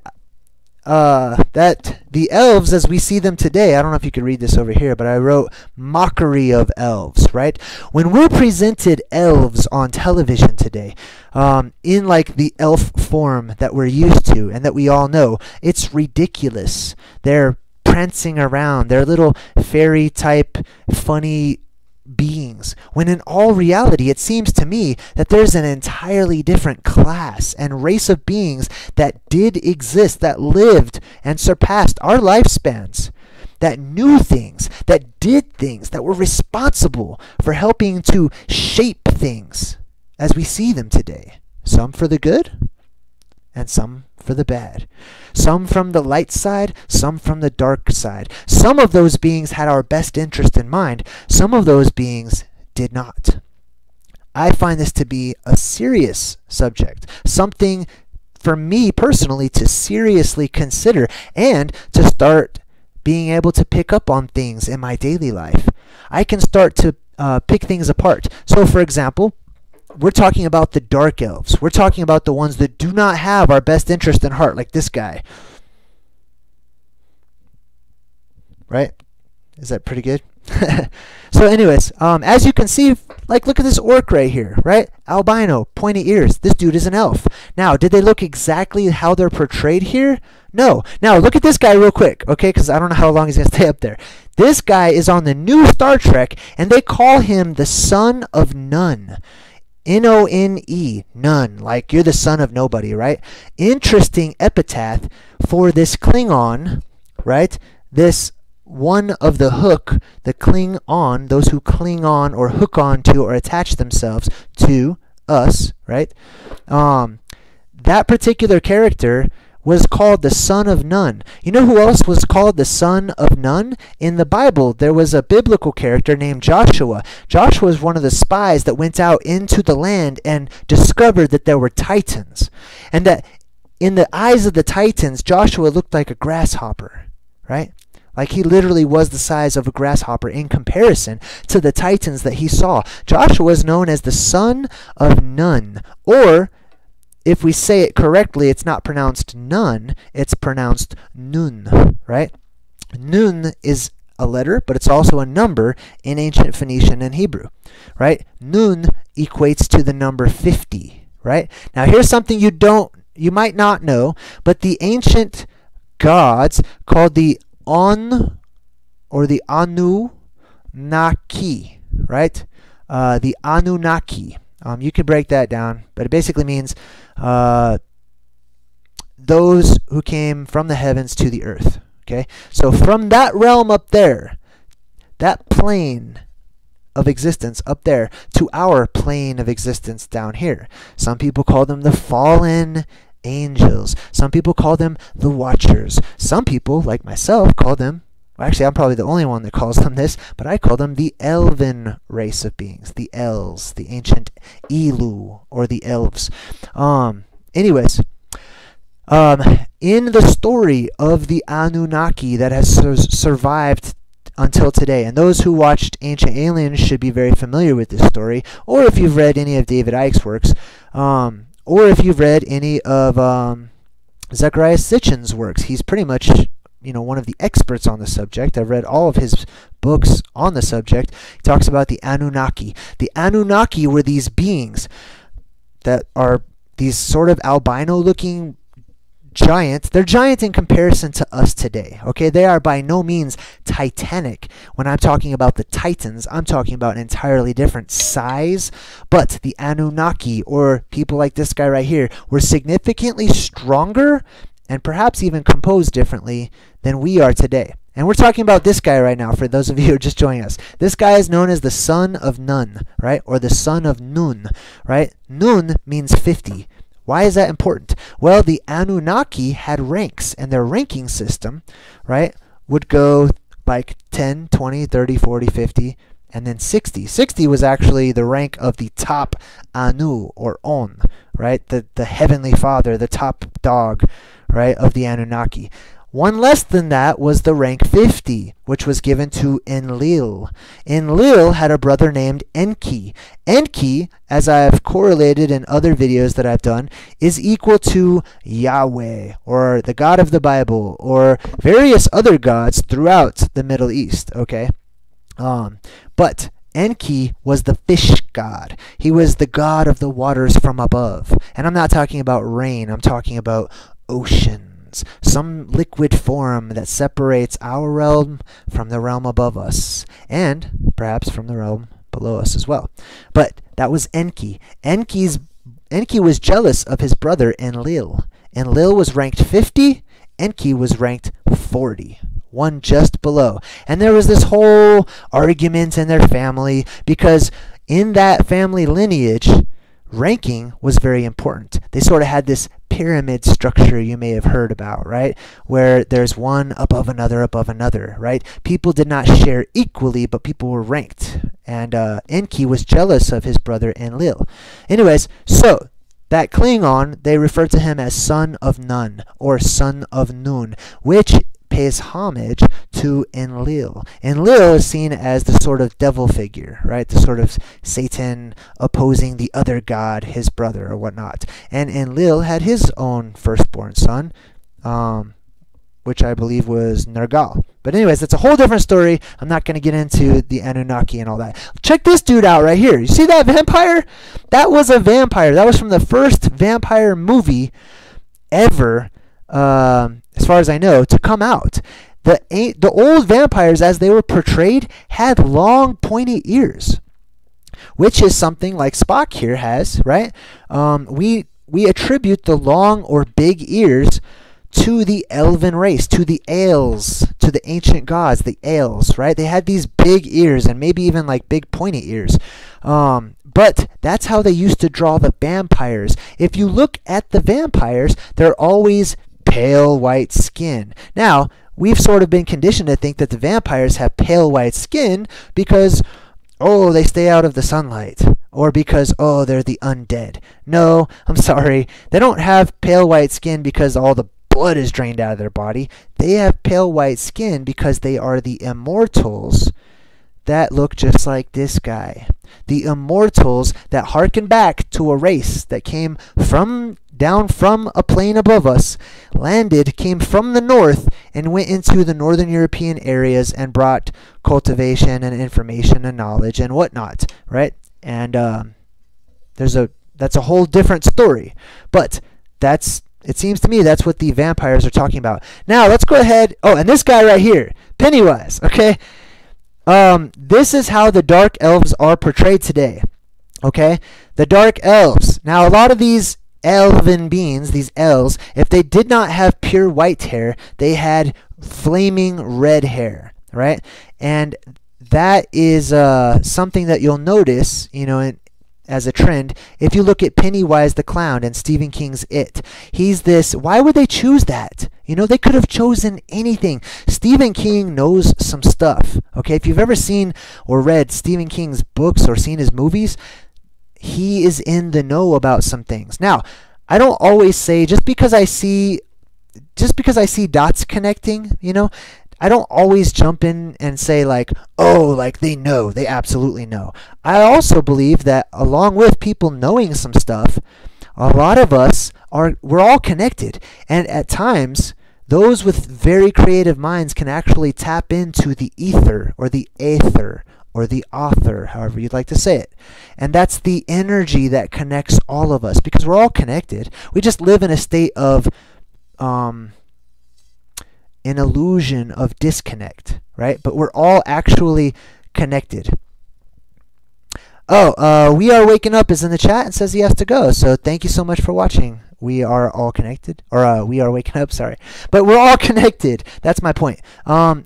Speaker 1: the elves as we see them today, I don't know if you could read this over here, but I wrote mockery of elves, right? When we're presented elves on television today, in like the elf form that we're used to and that we all know, it's ridiculous. They're prancing around. They're little fairy type funny beings, when in all reality it seems to me that there's an entirely different class and race of beings that did exist, that lived and surpassed our lifespans, that knew things, that did things, that were responsible for helping to shape things as we see them today. Some for the good and some for the bad. Some from the light side, some from the dark side. Some of those beings had our best interest in mind. Some of those beings did not. I find this to be a serious subject, something for me personally to seriously consider and to start being able to pick up on things in my daily life. I can start to pick things apart. So for example, we're talking about the dark elves. We're talking about the ones that do not have our best interest in heart, like this guy. Right? Is that pretty good? So anyways, as you can see, like look at this orc right here, right? Albino, pointy ears. This dude is an elf. Now, did they look exactly how they're portrayed here? No. Now, look at this guy real quick, okay? Because I don't know how long he's going to stay up there. This guy is on the new Star Trek, and they call him the Son of None. N-O-N-E, none, like you're the son of nobody, right? Interesting epitaph for this Klingon, right? This one of the hook, the cling on, those who cling on or hook on to or attach themselves to us, right? That particular character was called the Son of None. You know who else was called the Son of None? In the Bible, there was a biblical character named Joshua. Joshua was one of the spies that went out into the land and discovered that there were titans. And that in the eyes of the titans, Joshua looked like a grasshopper, right? Like he literally was the size of a grasshopper in comparison to the titans that he saw. Joshua was known as the Son of None, or if we say it correctly, it's not pronounced none, it's pronounced nun, right? Nun is a letter, but it's also a number in ancient Phoenician and Hebrew, right? Nun equates to the number 50, right? Now here's something you might not know, but the ancient gods called the On or the Anu, Anunnaki, right? The Anunnaki. You could break that down, but it basically means those who came from the heavens to the earth. Okay, so from that realm up there, that plane of existence up there, to our plane of existence down here. Some people call them the fallen angels. Some people call them the watchers. Some people, like myself, call them, well, actually I'm probably the only one that calls them this, but I call them the elven race of beings, the elves, the ancient Elu, or the elves. Anyways, in the story of the Anunnaki that has survived until today, and those who watched Ancient Aliens should be very familiar with this story, or if you've read any of David Icke's works, or if you've read any of Zecharia Sitchen's works. He's pretty much, one of the experts on the subject. I've read all of his books on the subject. He talks about the Anunnaki. The Anunnaki were these beings that are these sort of albino-looking giants. They're giant in comparison to us today. Okay, they are by no means titanic. When I'm talking about the Titans, I'm talking about an entirely different size. But the Anunnaki, or people like this guy right here, were significantly stronger and perhaps even composed differently than we are today. And we're talking about this guy right now, for those of you who are just joining us. This guy is known as the son of Nun, right? Or the son of Nun, right? Nun means 50. Why is that important? Well, the Anunnaki had ranks, and their ranking system, right, would go like 10, 20, 30, 40, 50, and then 60. 60 was actually the rank of the top Anu, or On, right? The heavenly father, the top dog, right, of the Anunnaki. One less than that was the rank 50, which was given to Enlil. Enlil had a brother named Enki. Enki, as I've correlated in other videos that I've done, is equal to Yahweh, or the God of the Bible, or various other gods throughout the Middle East, okay? But Enki was the fish god. He was the god of the waters from above. And I'm not talking about rain, I'm talking about ocean. Some liquid form that separates our realm from the realm above us, and perhaps from the realm below us as well. But that was Enki. Enki was jealous of his brother Enlil. Enlil was ranked 50, Enki was ranked 40. One just below. And there was this whole argument in their family, because in that family lineage, ranking was very important. They sort of had this pyramid structure you may have heard about, right? Where there's one above another, right? People did not share equally, but people were ranked. And Enki was jealous of his brother Enlil. Anyways, so that Klingon, they refer to him as son of Nun, or son of Nun, which pays homage to Enlil. Enlil is seen as the sort of devil figure, right? The sort of Satan opposing the other god, his brother or whatnot. And Enlil had his own firstborn son, which I believe was Nergal. But anyways, that's a whole different story. I'm not going to get into the Anunnaki and all that. Check this dude out right here. You see that vampire? That was a vampire. That was from the first vampire movie ever, as far as I know, to come out. The old vampires, as they were portrayed, had long, pointy ears, which is something like Spock here has, right? We attribute the long or big ears to the elven race, to the Elves, to the ancient gods, the Elves, right? They had these big ears, and maybe even like big pointy ears. But that's how they used to draw the vampires. If you look at the vampires, they're always pale white skin. Now, we've sort of been conditioned to think that the vampires have pale white skin because, oh, they stay out of the sunlight, or because, oh, they're the undead. No, I'm sorry. They don't have pale white skin because all the blood is drained out of their body. They have pale white skin because they are the immortals that look just like this guy. The immortals that harken back to a race that came down from a plane above us, came from the north, and went into the northern European areas and brought cultivation and information and knowledge and whatnot, right? And that's a whole different story. But it seems to me that's what the vampires are talking about. Now, let's go ahead. Oh, and this guy right here, Pennywise, okay? This is how the Dark Elves are portrayed today. Okay? The Dark Elves. Now, a lot of these elven beings, these elves, if they did not have pure white hair, they had flaming red hair, right? And that is something that you'll notice, you know, as a trend. If you look at Pennywise the Clown and Stephen King's It, he's this. Why would they choose that? You know, they could have chosen anything. Stephen King knows some stuff. Okay, if you've ever seen or read Stephen King's books or seen his movies, he is in the know about some things. Now, I don't always say just because I see dots connecting, you know, I don't always jump in and say like, oh, like they know, they absolutely know. I also believe that along with people knowing some stuff, a lot of us we're all connected, and at times those with very creative minds can actually tap into the ether or the aether or the author, however you'd like to say it. And that's the energy that connects all of us, because we're all connected. We just live in a state of an illusion of disconnect, right? But we're all actually connected. Oh, We Are Waking Up is in the chat and says he has to go. So thank you so much for watching. We are all connected. Or We Are Waking Up, sorry. But we're all connected. That's my point.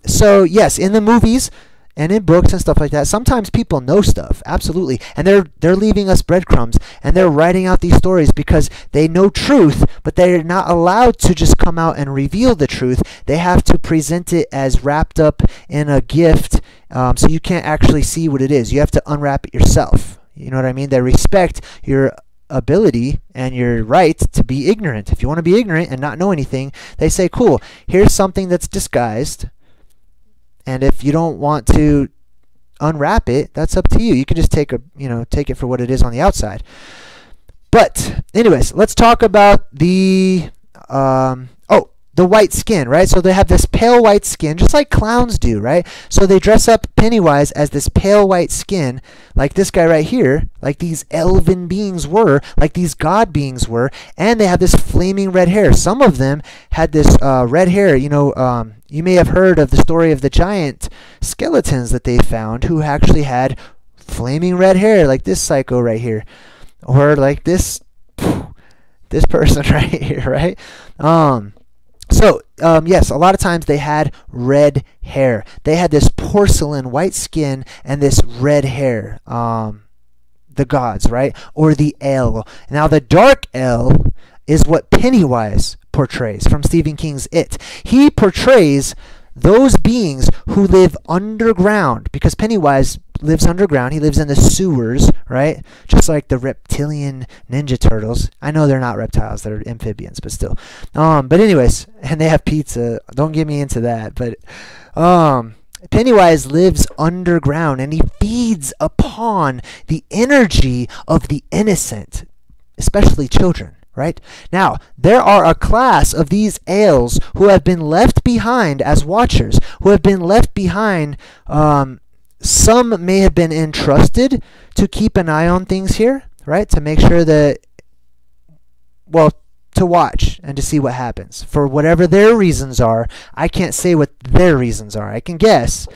Speaker 1: So yes, in the movies and in books and stuff like that, sometimes people know stuff, absolutely, and they're leaving us breadcrumbs, and they're writing out these stories because they know truth, but they're not allowed to just come out and reveal the truth. They have to present it as wrapped up in a gift, so you can't actually see what it is. You have to unwrap it yourself. You know what I mean? They respect your ability and your right to be ignorant. If you want to be ignorant and not know anything, they say, cool, here's something that's disguised. And if you don't want to unwrap it, that's up to you. You can just take it for what it is on the outside. But anyways, let's talk about the white skin, right? So they have this pale white skin, just like clowns do, right? So they dress up Pennywise as this pale white skin, like this guy right here, like these elven beings were, like these god beings were, and they have this flaming red hair. Some of them had this red hair, you know. You may have heard of the story of the giant skeletons that they found who actually had flaming red hair, like this psycho right here, or like this person right here, right? Yes, a lot of times they had red hair. They had this porcelain white skin and this red hair. The gods, right? Or the El. Now, the dark El is what Pennywise portrays from Stephen King's It. He portrays those beings who live underground, because Pennywise lives underground. He lives in the sewers, right? Just like the reptilian Ninja Turtles. I know they're not reptiles, they're amphibians, but still. But anyways, and they have pizza. Don't get me into that. But Pennywise lives underground, and he feeds upon the energy of the innocent, especially children. Right? Now, there are a class of these Elves who have been left behind as watchers, who have been left behind. Some may have been entrusted to keep an eye on things here, right? To make sure that, well, to watch and to see what happens. For whatever their reasons are, I can't say what their reasons are. I can guess.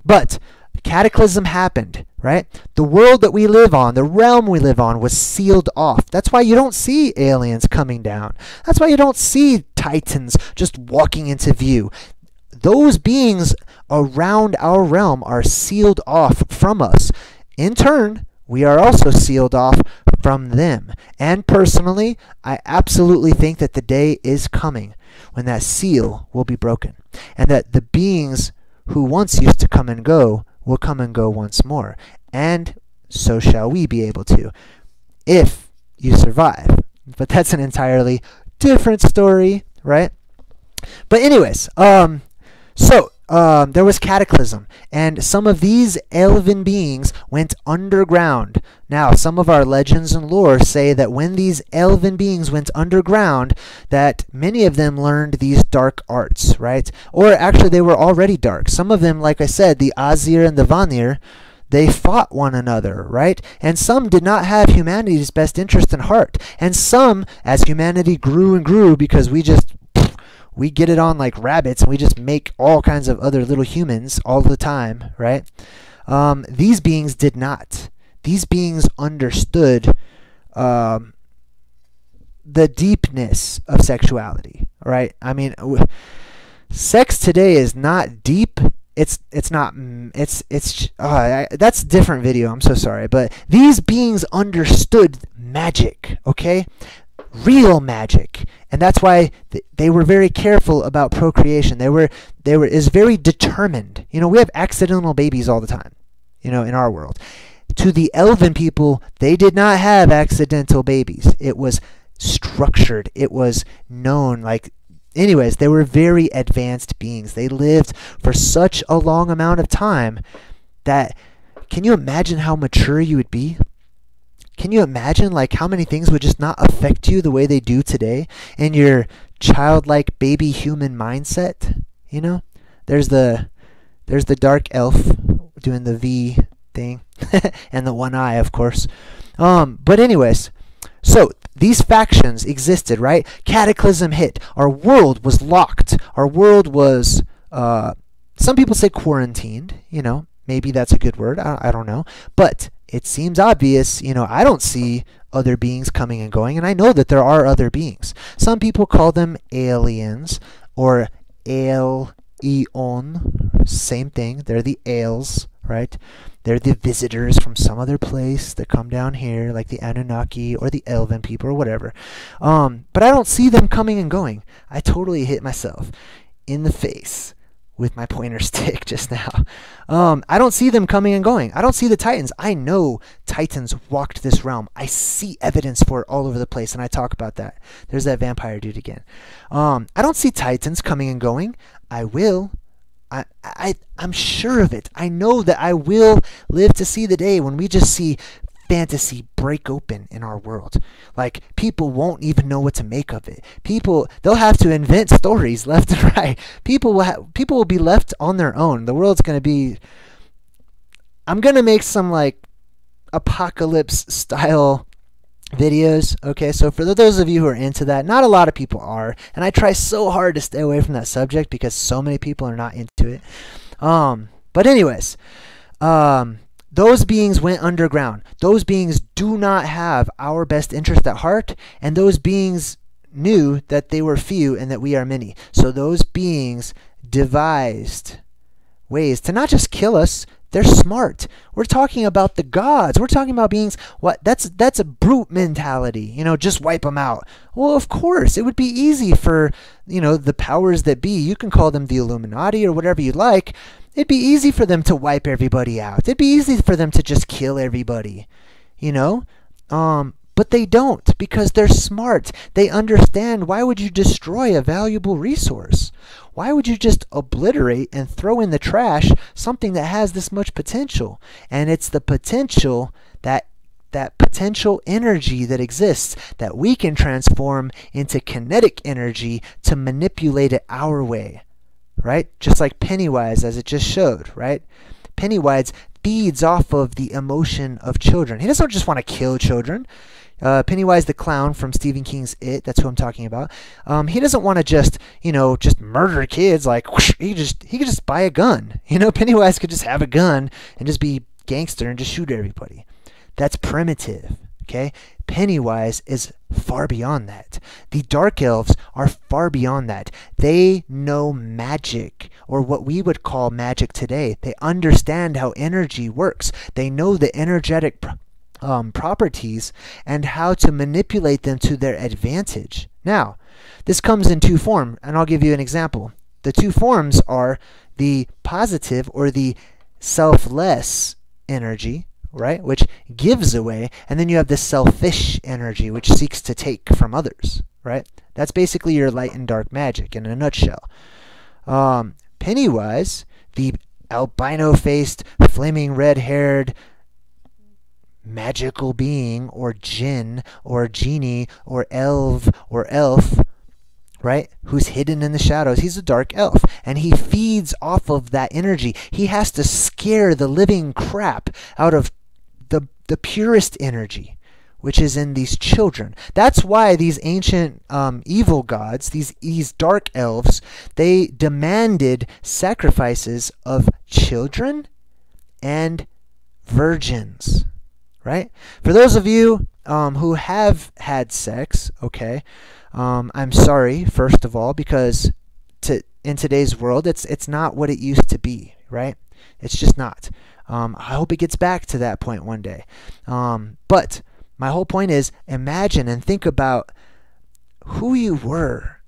Speaker 1: But cataclysm happened, right? The world that we live on, the realm we live on, was sealed off. That's why you don't see aliens coming down. That's why you don't see titans just walking into view. Those beings around our realm are sealed off from us. In turn, we are also sealed off from them. And personally, I absolutely think that the day is coming when that seal will be broken, and that the beings who once used to come and go will come and go once more. And so shall we be able to, if you survive. But that's an entirely different story, right? But anyways, there was cataclysm, and some of these elven beings went underground. Now, some of our legends and lore say that when these elven beings went underground, that many of them learned these dark arts, right? Or actually, they were already dark. Some of them, like I said, the Azir and the Vanir, they fought one another, right? And some did not have humanity's best interest in heart. And some, as humanity grew and grew, because we get it on like rabbits, and we just make all kinds of other little humans all the time, right? These beings did not. These beings understood the deepness of sexuality, right? I mean, sex today is not deep. It's not. That's a different video. I'm so sorry, but these beings understood magic. Okay, real magic, and that's why they were very careful about procreation. They were is very determined. You know, we have accidental babies all the time. You know, in our world. To the elven people, they did not have accidental babies. It was structured. It was known. Like, anyways, they were very advanced beings. They lived for such a long amount of time that, can you imagine how mature you would be? Can you imagine like how many things would just not affect you the way they do today in your childlike baby human mindset? You know, there's the dark elf doing the V thing and the one eye, of course. But anyways, so these factions existed, right? Cataclysm hit. Our world was locked. Our world was, some people say quarantined, you know, maybe that's a good word. I don't know. But it seems obvious, you know, I don't see other beings coming and going, and I know that there are other beings. Some people call them aliens or Aeon. Same thing. They're the Elves, right? They're the visitors from some other place that come down here, like the Anunnaki or the Elven people or whatever. But I don't see them coming and going. I totally hit myself in the face with my pointer stick just now. I don't see them coming and going. I don't see the Titans. I know Titans walked this realm. I see evidence for it all over the place, and I talk about that. There's that vampire dude again. I don't see Titans coming and going. I will. I'm sure of it. I know that I will live to see the day when we just see fantasy break open in our world. Like, people won't even know what to make of it. They'll have to invent stories left and right. People will be left on their own. The world's going to be... I'm going to make some, like, apocalypse style videos. Okay, so for those of you who are into that, not a lot of people are, and I try so hard to stay away from that subject because so many people are not into it. But anyways, those beings went underground. Those beings do not have our best interest at heart, and those beings knew that they were few and that we are many. So those beings devised ways to not just kill us. They're smart. We're talking about the gods. We're talking about beings. That's a brute mentality. You know, just wipe them out. Well, of course, it would be easy for, you know, the powers that be. You can call them the Illuminati or whatever you like. It'd be easy for them to wipe everybody out. It'd be easy for them to just kill everybody. You know? But they don't, because they're smart. They understand, why would you destroy a valuable resource? Why would you just obliterate and throw in the trash something that has this much potential? And it's the potential, that potential energy that exists, that we can transform into kinetic energy to manipulate it our way, right? Just like Pennywise, as it just showed, right? Pennywise feeds off of the emotion of children. He doesn't just want to kill children. Pennywise the clown from Stephen King's It, that's who I'm talking about. He doesn't want to just murder kids. Like, whoosh, he could just buy a gun. You know, Pennywise could just have a gun and just be gangster and just shoot everybody. That's primitive. Okay, Pennywise is far beyond that. The Dark Elves are far beyond that. They know magic, or what we would call magic today. They understand how energy works. They know the energetic properties and how to manipulate them to their advantage. Now, this comes in two forms, and I'll give you an example. The two forms are the positive, or the selfless energy, right, which gives away, and then you have the selfish energy, which seeks to take from others, right? That's basically your light and dark magic in a nutshell. Pennywise, the albino-faced, flaming red-haired, magical being, or jinn, or genie, or elf, right, who's hidden in the shadows. He's a dark elf, and he feeds off of that energy. He has to scare the living crap out of the purest energy, which is in these children. That's why these ancient evil gods, these dark elves, they demanded sacrifices of children and virgins, right? For those of you who have had sex, okay, I'm sorry, first of all, because in today's world, it's not what it used to be, right? It's just not. I hope it gets back to that point one day. But my whole point is, imagine and think about who you were,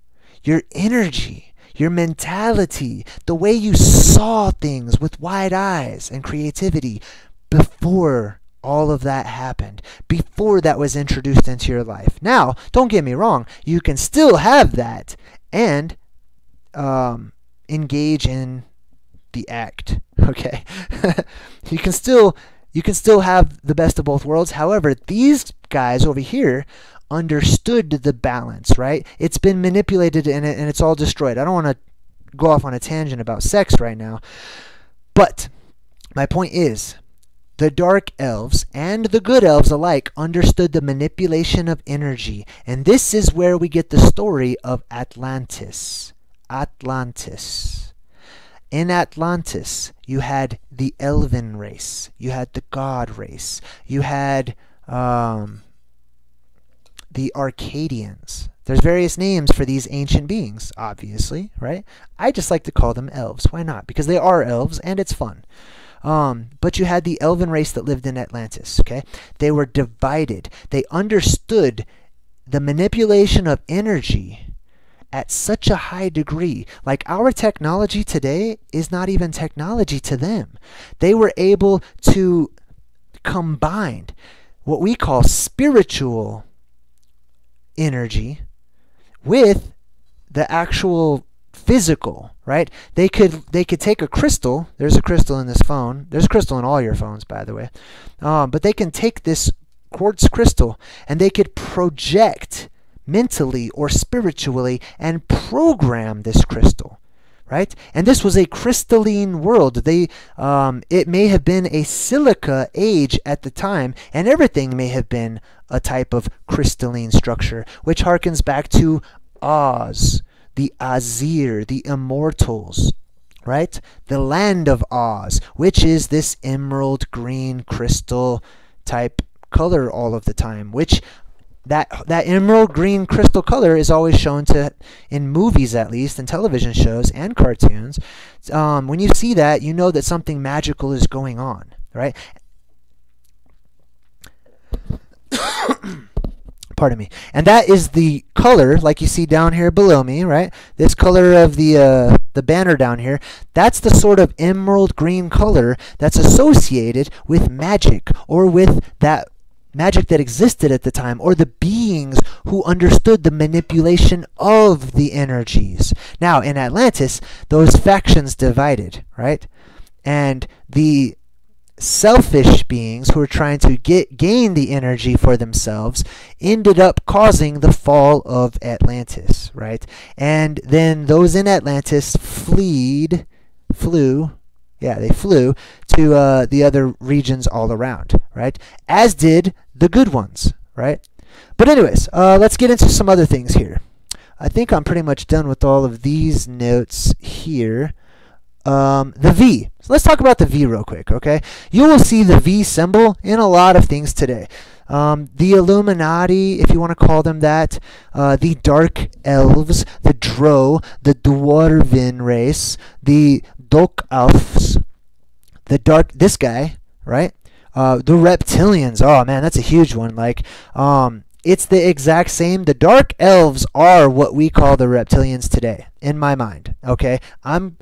Speaker 1: your energy, your mentality, the way you saw things with wide eyes and creativity before all of that happened, before that was introduced into your life. Now, don't get me wrong, you can still have that and engage in the act, okay? you can still have the best of both worlds. However, these guys over here understood the balance, right? It's been manipulated and it's all destroyed. I don't want to go off on a tangent about sex right now, but my point is, the dark elves and the good elves alike understood the manipulation of energy, and this is where we get the story of Atlantis. Atlantis. In Atlantis, you had the elven race, you had the god race, you had the Arcadians. There's various names for these ancient beings, obviously, right? I just like to call them elves. Why not? Because they are elves, and it's fun. But you had the elven race that lived in Atlantis, okay? They were divided. They understood the manipulation of energy at such a high degree. Like, our technology today is not even technology to them. They were able to combine what we call spiritual energy with the actual physical, right? They could take a crystal. There's a crystal in this phone. There's a crystal in all your phones, by the way. But they can take this quartz crystal and they could project mentally or spiritually and program this crystal, right? And this was a crystalline world. It may have been a silica age at the time, and everything may have been a type of crystalline structure, which harkens back to Oz, the Azir, the Immortals, right? The land of Oz, which is this emerald green crystal type color all of the time, which that emerald green crystal color is always shown in movies, at least, in television shows and cartoons. When you see that, you know that something magical is going on, right? Pardon me. And that is the color, like you see down here below me, right? This color of the banner down here, that's the sort of emerald green color that's associated with magic, or with that magic that existed at the time, or the beings who understood the manipulation of the energies. Now, in Atlantis, those factions divided, right? And the selfish beings who were trying to gain the energy for themselves ended up causing the fall of Atlantis, right? And then those in Atlantis flew to the other regions all around, right? As did the good ones, right? But anyways, let's get into some other things here. I think I'm pretty much done with all of these notes here. The V. So let's talk about the V real quick, okay? You will see the V symbol in a lot of things today. The Illuminati, if you want to call them that, the Dark Elves, the Drow, the Dwarven race, the Elves, this guy, right? The Reptilians. Oh man, that's a huge one. Like, it's the exact same. The Dark Elves are what we call the Reptilians today, in my mind. Okay, I'm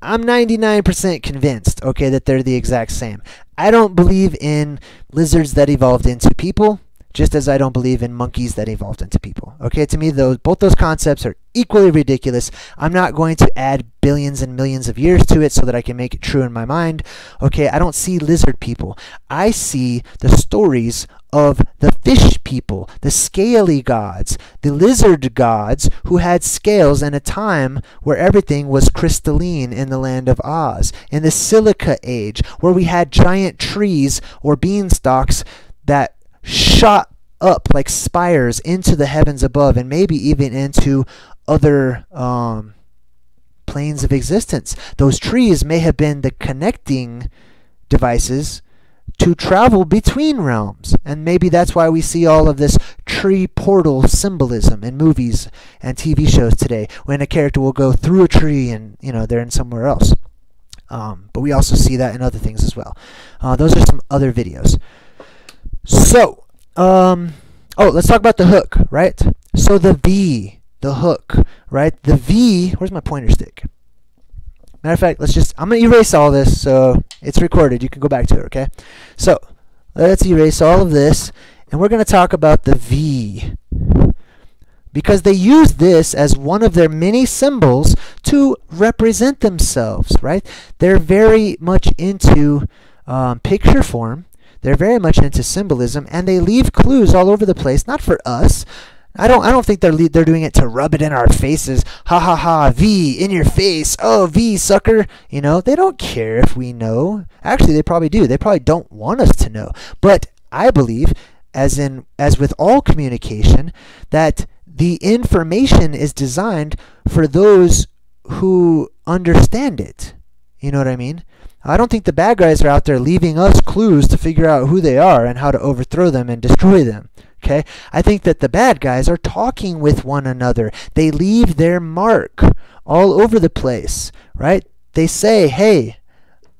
Speaker 1: 99% convinced, okay, that they're the exact same. I don't believe in lizards that evolved into people, just as I don't believe in monkeys that evolved into people. Okay, to me, both those concepts are equally ridiculous. I'm not going to add billions and millions of years to it so that I can make it true in my mind. Okay, I don't see lizard people. I see the stories of the fish people, the scaly gods, the lizard gods who had scales in a time where everything was crystalline in the land of Oz, in the Silica Age, where we had giant trees or beanstalks that shot up like spires into the heavens above, and maybe even into other planes of existence. Those trees may have been the connecting devices to travel between realms, and maybe that's why we see all of this tree portal symbolism in movies and TV shows today, when a character will go through a tree and they're in somewhere else. But we also see that in other things as well. Those are some other videos. So let's talk about the hook, right? So the V, the hook, right? The V, where's my pointer stick? Matter of fact, I'm going to erase all this so it's recorded. You can go back to it, okay? So let's erase all of this, and we're going to talk about the V, because they use this as one of their many symbols to represent themselves, right? They're very much into picture form. They're very much into symbolism, and they leave clues all over the place, not for us. I don't think they're doing it to rub it in our faces. Ha ha ha, V in your face. Oh, V sucker. They don't care if we know. Actually, they probably do. They probably don't want us to know. But I believe, as with all communication, that the information is designed for those who understand it. You know what I mean? I don't think the bad guys are out there leaving us clues to figure out who they are and how to overthrow them and destroy them. Okay? I think that the bad guys are talking with one another. They leave their mark all over the place, right? They say, hey,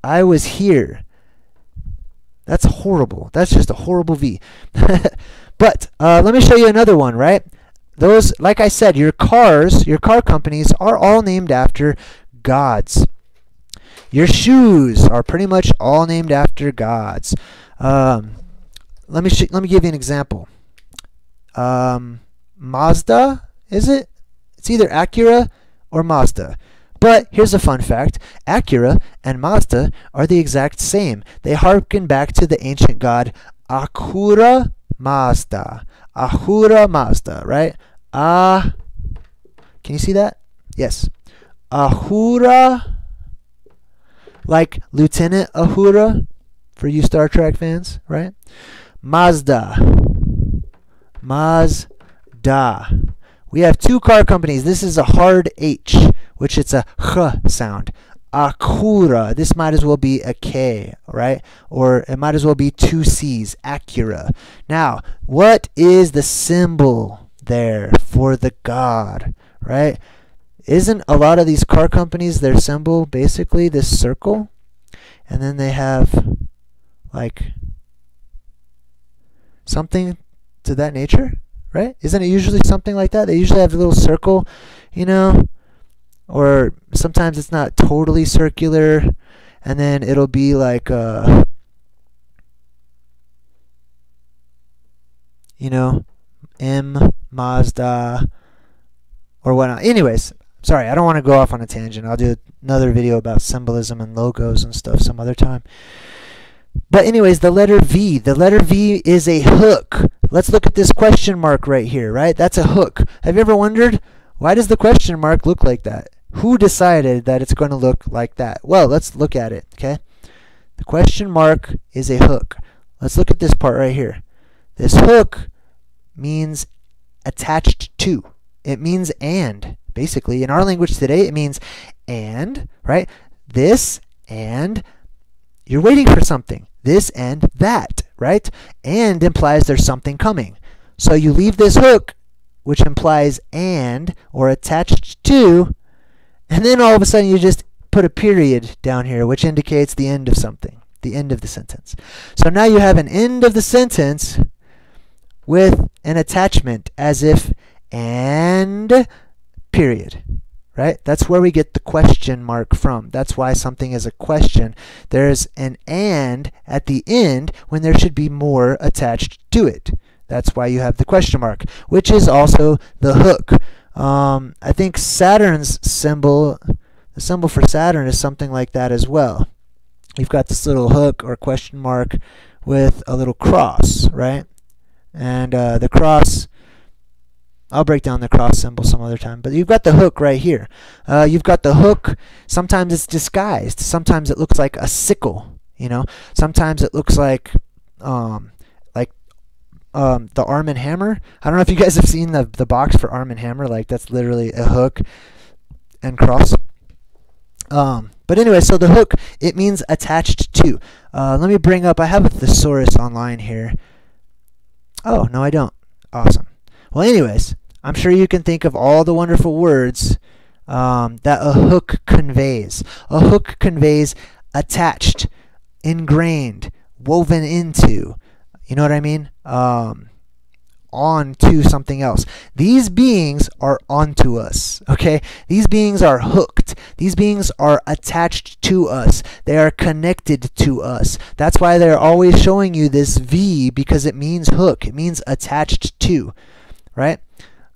Speaker 1: I was here. That's horrible. That's just a horrible V. But let me show you another one, right? Those, like I said, your car companies are all named after gods. Your shoes are pretty much all named after gods. Let me give you an example. Mazda, is it? It's either Acura or Mazda. But here's a fun fact. Acura and Mazda are the exact same. They harken back to the ancient god Ahura Mazda. Ahura Mazda, right? Can you see that? Yes. Ahura, like Lieutenant Uhura for you Star Trek fans, right? Mazda. We have two car companies. This is a hard H, which it's a H sound. Acura. This might as well be a K, right? Or it might as well be two C's. Acura. Now, what is the symbol there for the god, right? Isn't a lot of these car companies, their symbol basically this circle? And then they have like something to that nature, right? Isn't it usually something like that? They usually have a little circle, or sometimes it's not totally circular, and then it'll be like M, Mazda, or whatnot. Anyways, sorry, I don't want to go off on a tangent. I'll do another video about symbolism and logos and stuff some other time. But anyways, the letter V. The letter V is a hook. Let's look at this question mark right here, right? That's a hook. Have you ever wondered, why does the question mark look like that? Who decided that it's going to look like that? Well, let's look at it, okay? The question mark is a hook. Let's look at this part right here. This hook means attached to. It means and. Basically, in our language today, it means and, right? This and, you're waiting for something. This and that, right? And implies there's something coming. So you leave this hook, which implies and, or attached to, and then all of a sudden you just put a period down here, which indicates the end of something, the end of the sentence. So now you have an end of the sentence with an attachment, as if and period, right? That's where we get the question mark from. That's why something is a question. There's an and at the end when there should be more attached to it. That's why you have the question mark, which is also the hook. I think Saturn's symbol, the symbol for Saturn is something like that as well. You've got this little hook or question mark with a little cross, right? And the cross, I'll break down the cross symbol some other time. But you've got the hook right here. You've got the hook. Sometimes it's disguised. Sometimes it looks like a sickle. Sometimes it looks like the Arm and Hammer. I don't know if you guys have seen the box for Arm and Hammer. Like, that's literally a hook and cross. But anyway, so the hook, it means attached to. Let me bring up, I have a thesaurus online here. Oh, no, I don't. Awesome. Well, anyways, I'm sure you can think of all the wonderful words that a hook conveys. A hook conveys attached, ingrained, woven into. You know what I mean? Onto something else. These beings are onto us, okay? These beings are hooked. These beings are attached to us. They are connected to us. That's why they're always showing you this V, because it means hook. It means attached to, right?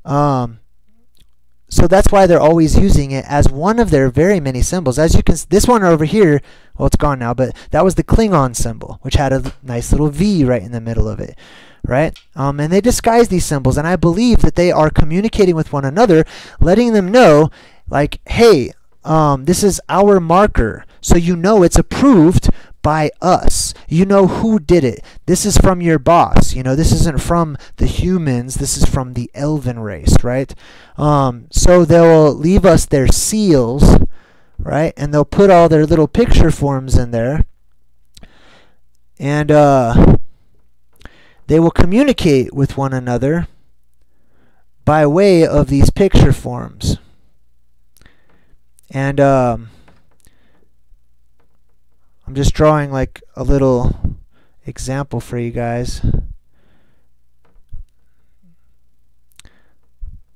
Speaker 1: So that's why they're always using it as one of their very many symbols. As you can, this one over here, well, it's gone now, but that was the Klingon symbol, which had a nice little V right in the middle of it, right? And they disguise these symbols, and I believe that they are communicating with one another, letting them know, like, hey, this is our marker, so you know it's approved by us. You know who did it. This is from your boss. You know, this isn't from the humans. This is from the elven race, right? So they'll leave us their seals, right? And they'll put all their little picture forms in there. And they will communicate with one another by way of these picture forms. And I'm just drawing like a little example for you guys.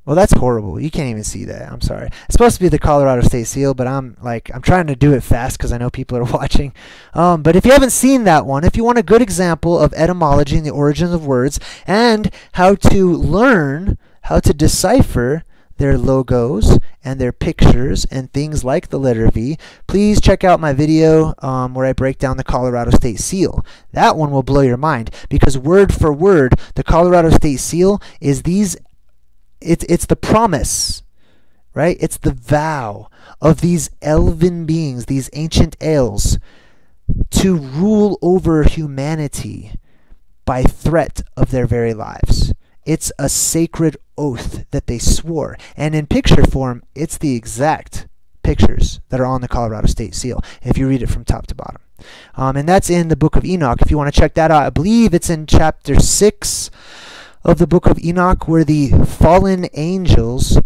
Speaker 1: Well, that's horrible. You can't even see that. I'm sorry. It's supposed to be the Colorado State seal, but I'm trying to do it fast because I know people are watching. But if you haven't seen that one, if you want a good example of etymology and the origins of words and how to learn how to decipher their logos and their pictures and things like the letter V, please check out my video where I break down the Colorado State seal. That one will blow your mind, because word for word, the Colorado State seal is these, it's the promise, right? It's the vow of these elven beings, these ancient elves, to rule over humanity by threat of their very lives. It's a sacred oath that they swore. And in picture form, it's the exact pictures that are on the Colorado State seal, if you read it from top to bottom. And that's in the book of Enoch. If you want to check that out, I believe it's in chapter 6 of the book of Enoch, where the fallen angels,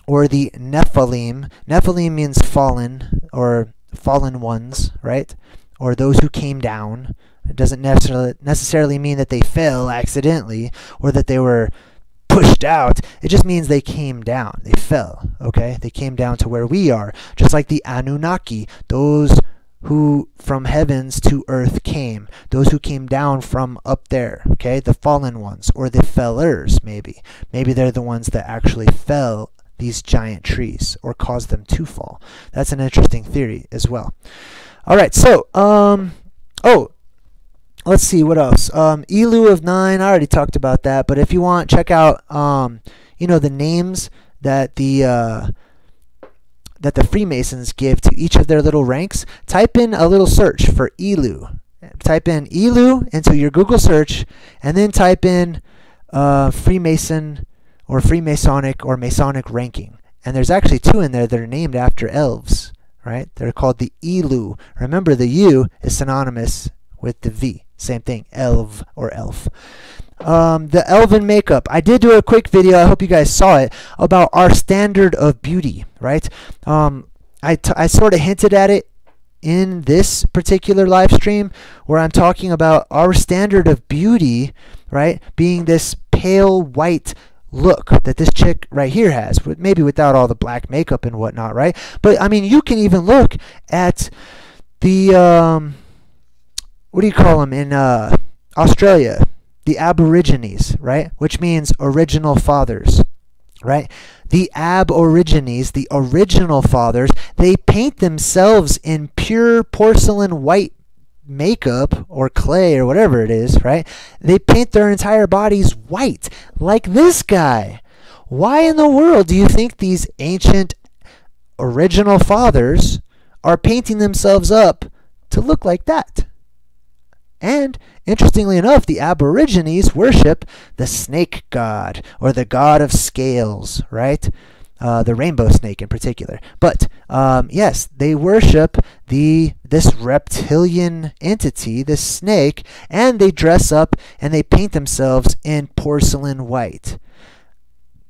Speaker 1: or the Nephilim, Nephilim means fallen, or fallen ones, right? Or those who came down. It doesn't necessarily mean that they fell accidentally or that they were pushed out. It just means they came down. They fell, okay? They came down to where we are. Just like the Anunnaki, those who from heavens to earth came. Those who came down from up there, okay? The fallen ones, or the fellers, maybe. Maybe they're the ones that actually fell these giant trees or caused them to fall. That's an interesting theory as well. All right, so, let's see, what else? Elu of 9, I already talked about that, but if you want, check out, the names that the Freemasons give to each of their little ranks. Type in a little search for Elu. Type in Elu into your Google search, and then type in Freemason or Freemasonic or Masonic ranking. And there's actually 2 in there that are named after elves, right? They're called the Elu. Remember, the U is synonymous with the V. Same thing, elf or elf. The elven makeup. I did do a quick video, I hope you guys saw it, about our standard of beauty, right? I sort of hinted at it in this particular live stream, where I'm talking about our standard of beauty, right, being this pale white look that this chick right here has, maybe without all the black makeup and whatnot, right? But I mean, you can even look at the what do you call them in Australia? The Aborigines, right? Which means original fathers, right? The Aborigines, the original fathers, they paint themselves in pure porcelain white makeup or clay or whatever it is, right? They paint their entire bodies white, like this guy. Why in the world do you think these ancient original fathers are painting themselves up to look like that? And, interestingly enough, the Aborigines worship the snake god, or the god of scales, right? The rainbow snake in particular. But, yes, they worship this reptilian entity, this snake, and they dress up and they paint themselves in porcelain white.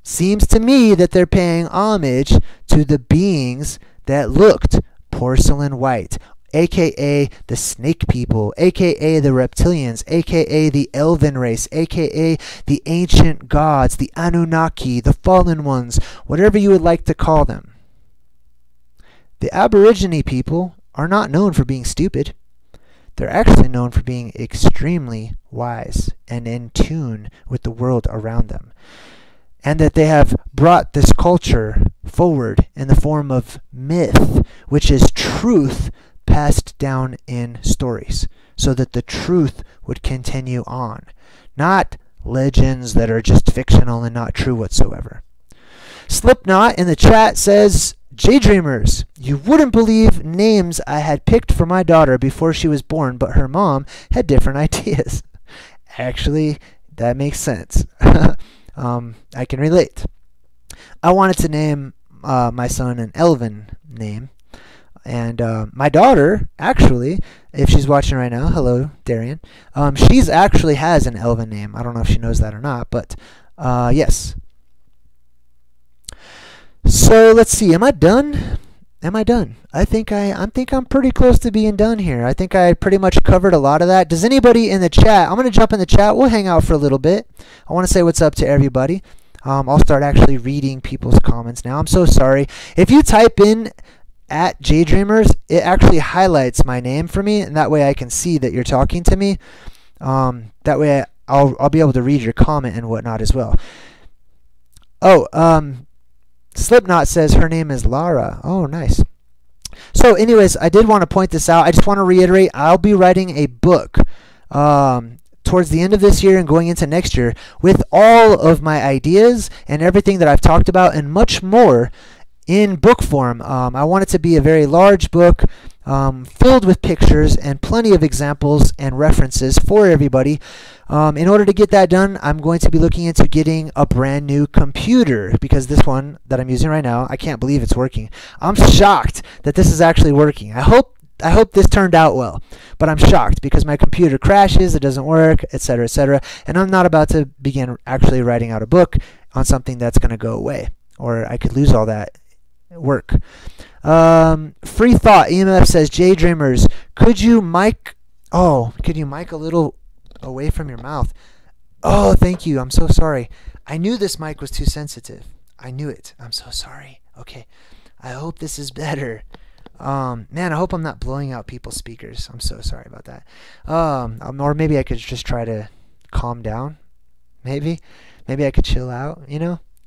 Speaker 1: Seems to me that they're paying homage to the beings that looked porcelain white, aka the snake people, aka the reptilians, aka the elven race, aka the ancient gods, the Anunnaki, the fallen ones, whatever you would like to call them. The Aborigine people are not known for being stupid. They're actually known for being extremely wise and in tune with the world around them. And that they have brought this culture forward in the form of myth, which is truth passed down in stories, so that the truth would continue on, not legends that are just fictional and not true whatsoever. Slipknot in the chat says, JayDreamerZ, you wouldn't believe names I had picked for my daughter before she was born, but her mom had different ideas. Actually, that makes sense. I can relate. I wanted to name my son an elven name. And my daughter, actually, if she's watching right now, hello, Darian, she's actually has an elven name. I don't know if she knows that or not, but yes. So let's see. Am I done? Am I done? I think I'm pretty close to being done here. I think I pretty much covered a lot of that. Does anybody in the chat? I'm going to jump in the chat. We'll hang out for a little bit. I want to say what's up to everybody. I'll start actually reading people's comments now. I'm so sorry. If you type in at JayDreamerZ, it actually highlights my name for me, and that way I can see that you're talking to me. That way I'll be able to read your comment and whatnot as well. Oh, Slipknot says her name is Lara. Oh, nice. So anyways, I did want to point this out. I just want to reiterate, I'll be writing a book towards the end of this year and going into next year with all of my ideas and everything that I've talked about and much more in book form. I want it to be a very large book filled with pictures and plenty of examples and references for everybody. In order to get that done, I'm going to be looking into getting a brand new computer, because this one that I'm using right now, I can't believe it's working. I'm shocked that this is actually working. I hope this turned out well, but I'm shocked because my computer crashes, it doesn't work, etc., etc., and I'm not about to begin actually writing out a book on something that's going to go away, or I could lose all that work. Free Thought EMF says, JayDreamerZ, could you mic a little away from your mouth? Oh, thank you. I'm so sorry. I knew this mic was too sensitive. I knew it. I'm so sorry. Okay. I hope this is better. Man, I hope I'm not blowing out people's speakers. I'm so sorry about that. Or maybe I could just try to calm down. Maybe I could chill out,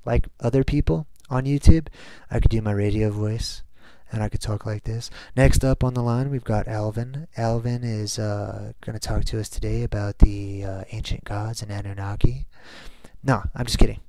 Speaker 1: like other people on YouTube. I could do my radio voice, and I could talk like this. Next up on the line, we've got Alvin. Alvin is going to talk to us today about the ancient gods and Anunnaki. No, I'm just kidding.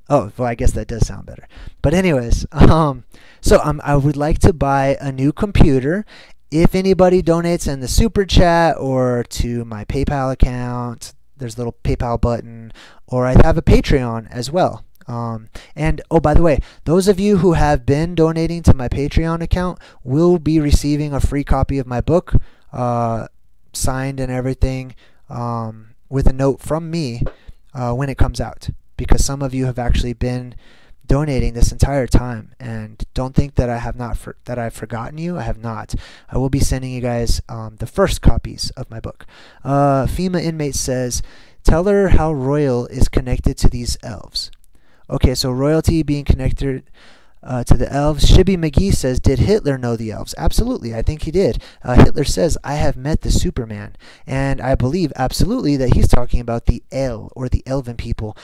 Speaker 1: Oh, well, I guess that does sound better. But anyways, I would like to buy a new computer. If anybody donates in the super chat or to my PayPal account, there's a little PayPal button, or I have a Patreon as well. And oh, by the way, those of you who have been donating to my Patreon account will be receiving a free copy of my book, signed and everything, with a note from me when it comes out. Because some of you have actually been donating this entire time, and don't think that I have not that I've forgotten you. I have not. I will be sending you guys the first copies of my book. FEMA inmate says, tell her how Royal is connected to these elves. Okay, so royalty being connected to the elves. Shibby McGee says, did Hitler know the elves? Absolutely, I think he did. Hitler says, I have met the Superman. And I believe absolutely that he's talking about the El, or the elven people.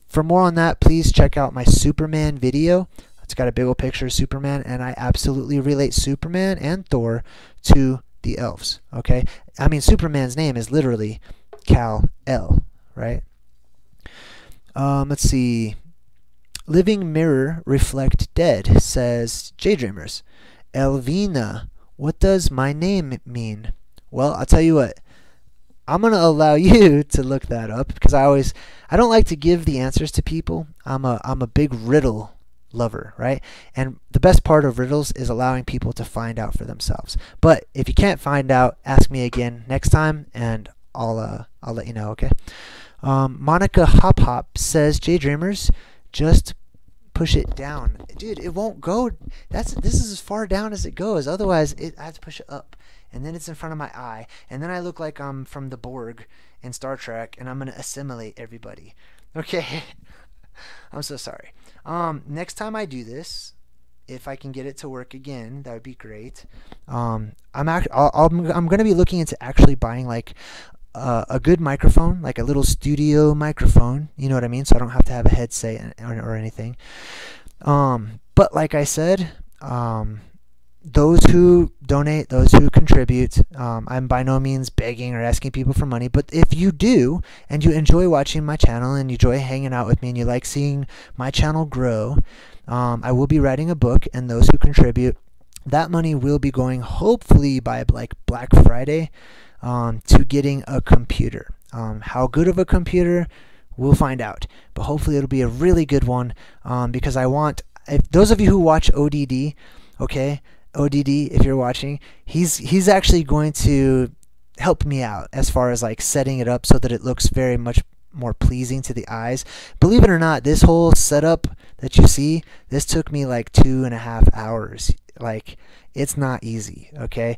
Speaker 1: For more on that, please check out my Superman video. It's got a big old picture of Superman, and I absolutely relate Superman and Thor to the elves. Okay? I mean, Superman's name is literally Kal-El, right? Let's see. Living Mirror Reflect Dead says, JayDreamerZ, Elvina, what does my name mean? Well, I'll tell you what. I'm going to allow you to look that up because I don't like to give the answers to people. I'm a big riddle lover, right? And the best part of riddles is allowing people to find out for themselves. But if you can't find out, ask me again next time, and I'll let you know. Okay. Monica Hop Hop says, JayDreamerZ, just push it down, dude. It won't go. This is as far down as it goes. Otherwise, I have to push it up, and then it's in front of my eye, and then I look like I'm from the Borg in Star Trek, and I'm gonna assimilate everybody. Okay. I'm so sorry. Next time I do this, if I can get it to work again, that would be great. I'm going to be looking into actually buying like a good microphone, like a little studio microphone. You know what I mean? So I don't have to have a headset or anything. But like I said, those who donate, those who contribute, I'm by no means begging or asking people for money, but if you do and you enjoy watching my channel and you enjoy hanging out with me and you like seeing my channel grow, I will be writing a book, and those who contribute, that money will be going hopefully by like Black Friday to getting a computer. How good of a computer, we'll find out, but hopefully it'll be a really good one, because I want, if those of you who watch ODD, okay, ODD, if you're watching, he's actually going to help me out as far as like setting it up so that it looks very much more pleasing to the eyes. Believe it or not, this whole setup that you see, this took me like 2.5 hours. Like, it's not easy, okay?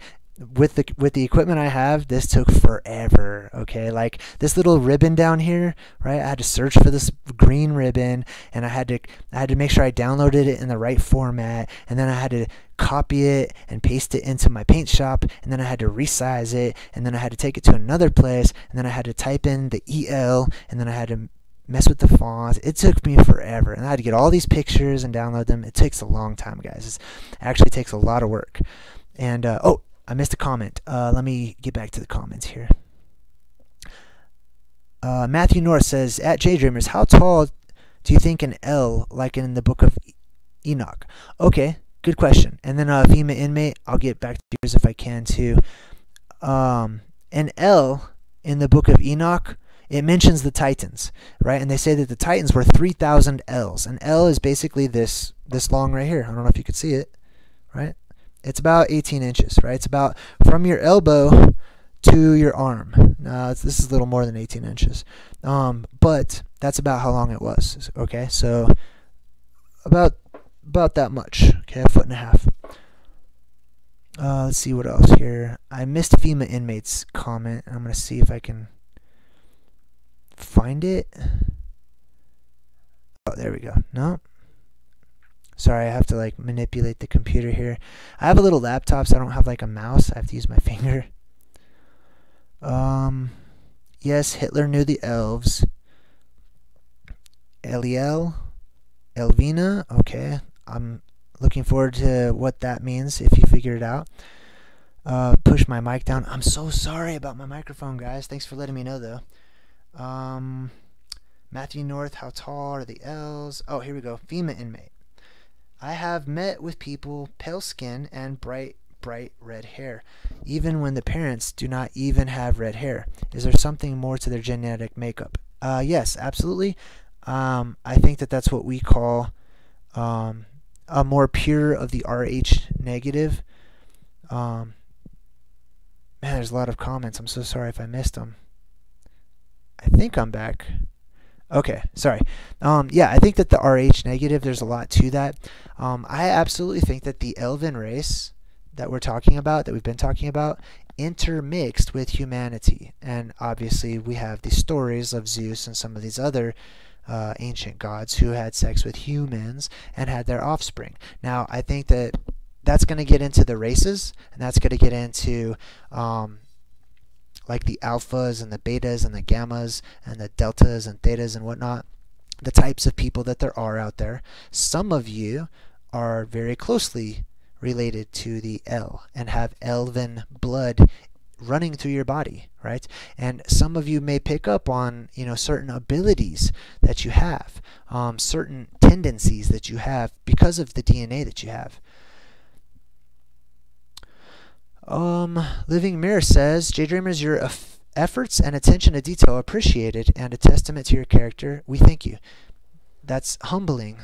Speaker 1: With the equipment I have, this took forever, okay? Like this little ribbon down here, right? I had to search for this green ribbon, and I had to make sure I downloaded it in the right format, and then I had to copy it and paste it into my paint shop, and then I had to resize it, and then I had to take it to another place, and then I had to type in the EL, and then I had to mess with the fonts. It took me forever, and I had to get all these pictures and download them. It takes a long time, guys. It actually takes a lot of work. And oh, I missed a comment. Let me get back to the comments here. Matthew North says, at JayDreamerZ, how tall do you think an L, like in the book of Enoch? Okay, good question. And then FEMA inmate, I'll get back to yours if I can too. An L in the book of Enoch, it mentions the Titans, right? And they say that the Titans were 3,000 L's. An L is basically this long right here. I don't know if you could see it, right? It's about 18 inches, right? It's about from your elbow to your arm. Now, this is a little more than 18 inches. But that's about how long it was, okay? So about that much, okay? 1.5 feet. Let's see what else here. I missed FEMA inmate's comment. I'm going to see if I can find it. Oh, there we go. No. Sorry, I have to like manipulate the computer here. I have a little laptop, so I don't have like a mouse. I have to use my finger. Yes, Hitler knew the elves. Eliel, Elvina. Okay, I'm looking forward to what that means if you figure it out. Push my mic down. I'm so sorry about my microphone, guys. Thanks for letting me know, though. Matthew North, how tall are the elves? Oh, here we go. FEMA inmate. I have met with people, pale skin and bright red hair, even when the parents do not even have red hair. Is there something more to their genetic makeup? Yes, absolutely. I think that that's what we call a more pure of the Rh negative. Man, there's a lot of comments. I'm so sorry if I missed them. I think I'm back. Okay, sorry. Yeah, I think that the Rh negative, there's a lot to that. I absolutely think that the elven race that we're talking about, that we've been talking about, intermixed with humanity. And obviously we have the stories of Zeus and some of these other ancient gods who had sex with humans and had their offspring. Now, I think that that's going to get into the races, and that's going to get into like the alphas and the betas and the gammas and the deltas and thetas and whatnot, the types of people that there are out there. Some of you are very closely related to the El and have elven blood running through your body, right? And some of you may pick up on, you know, certain abilities that you have, certain tendencies that you have because of the DNA that you have. Living Mirror says, JayDreamerZ, you're efforts and attention to detail appreciated and a testament to your character. We thank you. That's humbling.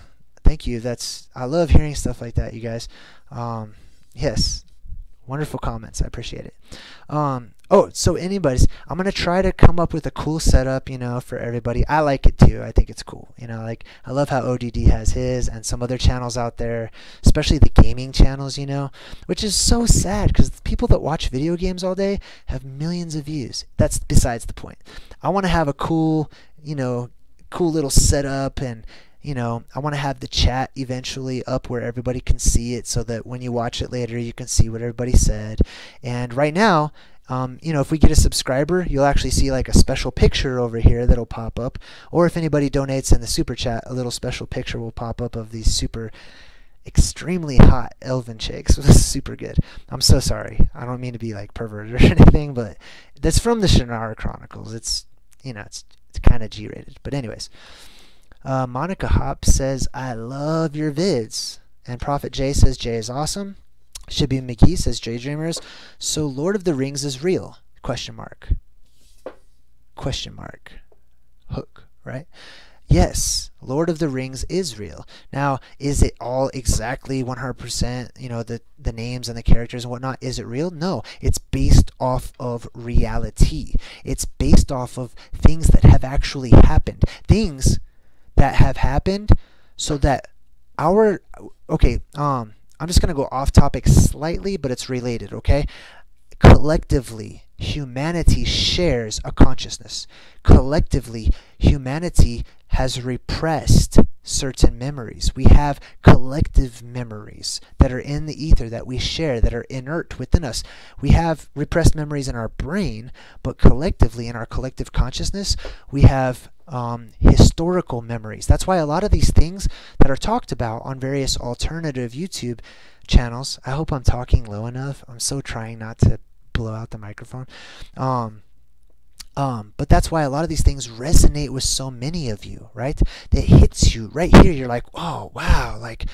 Speaker 1: Thank you. I love hearing stuff like that, you guys. Yes. Wonderful comments. I appreciate it. So anyways, I'm going to try to come up with a cool setup, for everybody. I like it too. I think it's cool. Like I love how ODD has his and some other channels out there, especially the gaming channels, which is so sad because people that watch video games all day have millions of views. That's besides the point. I want to have a cool little setup, and I want to have the chat eventually up where everybody can see it so that when you watch it later, you can see what everybody said. And right now, if we get a subscriber, you'll actually see like a special picture over here that'll pop up. Or if anybody donates in the super chat, a little special picture will pop up of these super extremely hot elven chicks. This is super good. I'm so sorry. I don't mean to be like perverted or anything, but that's from the Shannara Chronicles. It's kind of G-rated. But anyways. Monica Hop says, I love your vids. And Prophet J says, Jay is awesome. Shibu McGee says, JayDreamerZ. So Lord of the Rings is real? Question mark. Hook, right? Yes, Lord of the Rings is real. Now, is it all exactly 100%, the names and the characters and whatnot? Is it real? No, it's based off of reality. It's based off of things that have actually happened. Things that have happened so that I'm just going to go off topic slightly, but it's related, okay? Collectively, humanity shares a consciousness. Collectively, humanity has repressed certain memories. We have collective memories that are in the ether that we share, that are inert within us. We have repressed memories in our brain, but collectively, in our collective consciousness, we have historical memories. That's why a lot of these things that are talked about on various alternative YouTube channels, I hope I'm talking low enough. I'm so trying not to blow out the microphone. But that's why a lot of these things resonate with so many of you, right? It hits you right here. You're like, oh, wow, like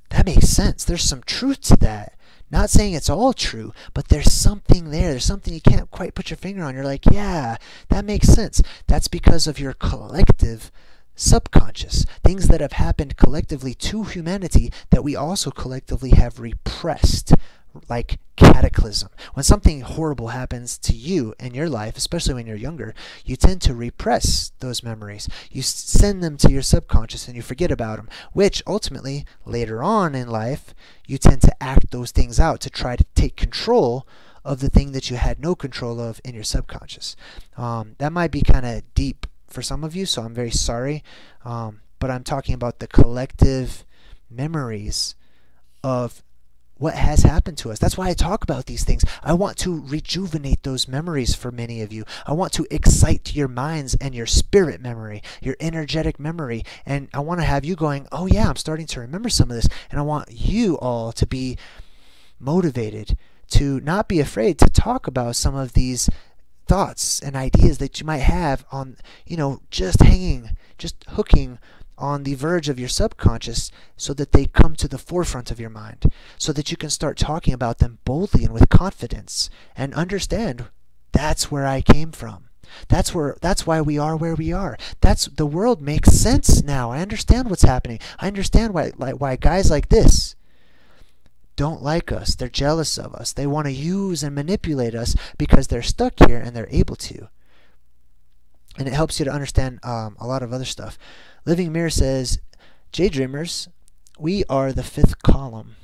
Speaker 1: that makes sense. There's some truth to that. Not saying it's all true, but there's something there. There's something you can't quite put your finger on. You're like, yeah, that makes sense. That's because of your collective subconscious. Things that have happened collectively to humanity that we also collectively have repressed, like cataclysm. When something horrible happens to you in your life, especially when you're younger, you tend to repress those memories. You send them to your subconscious and you forget about them, which ultimately later on in life you tend to act those things out to try to take control of the thing that you had no control of in your subconscious. That might be kind of deep for some of you, so I'm very sorry, but I'm talking about the collective memories of what has happened to us. That's why I talk about these things. I want to rejuvenate those memories for many of you. I want to excite your minds and your spirit memory, your energetic memory, and I want to have you going, oh yeah, I'm starting to remember some of this, and I want you all to be motivated to not be afraid to talk about some of these thoughts and ideas that you might have on, just hooking on the verge of your subconscious so that they come to the forefront of your mind, so that you can start talking about them boldly and with confidence and understand that's where I came from. That's why we are where we are. The world makes sense now. I understand what's happening. I understand why guys like this don't like us. They're jealous of us. They want to use and manipulate us because they're stuck here and they're able to. And it helps you to understand a lot of other stuff. Living Mirror says, JayDreamerZ, we are the fifth column.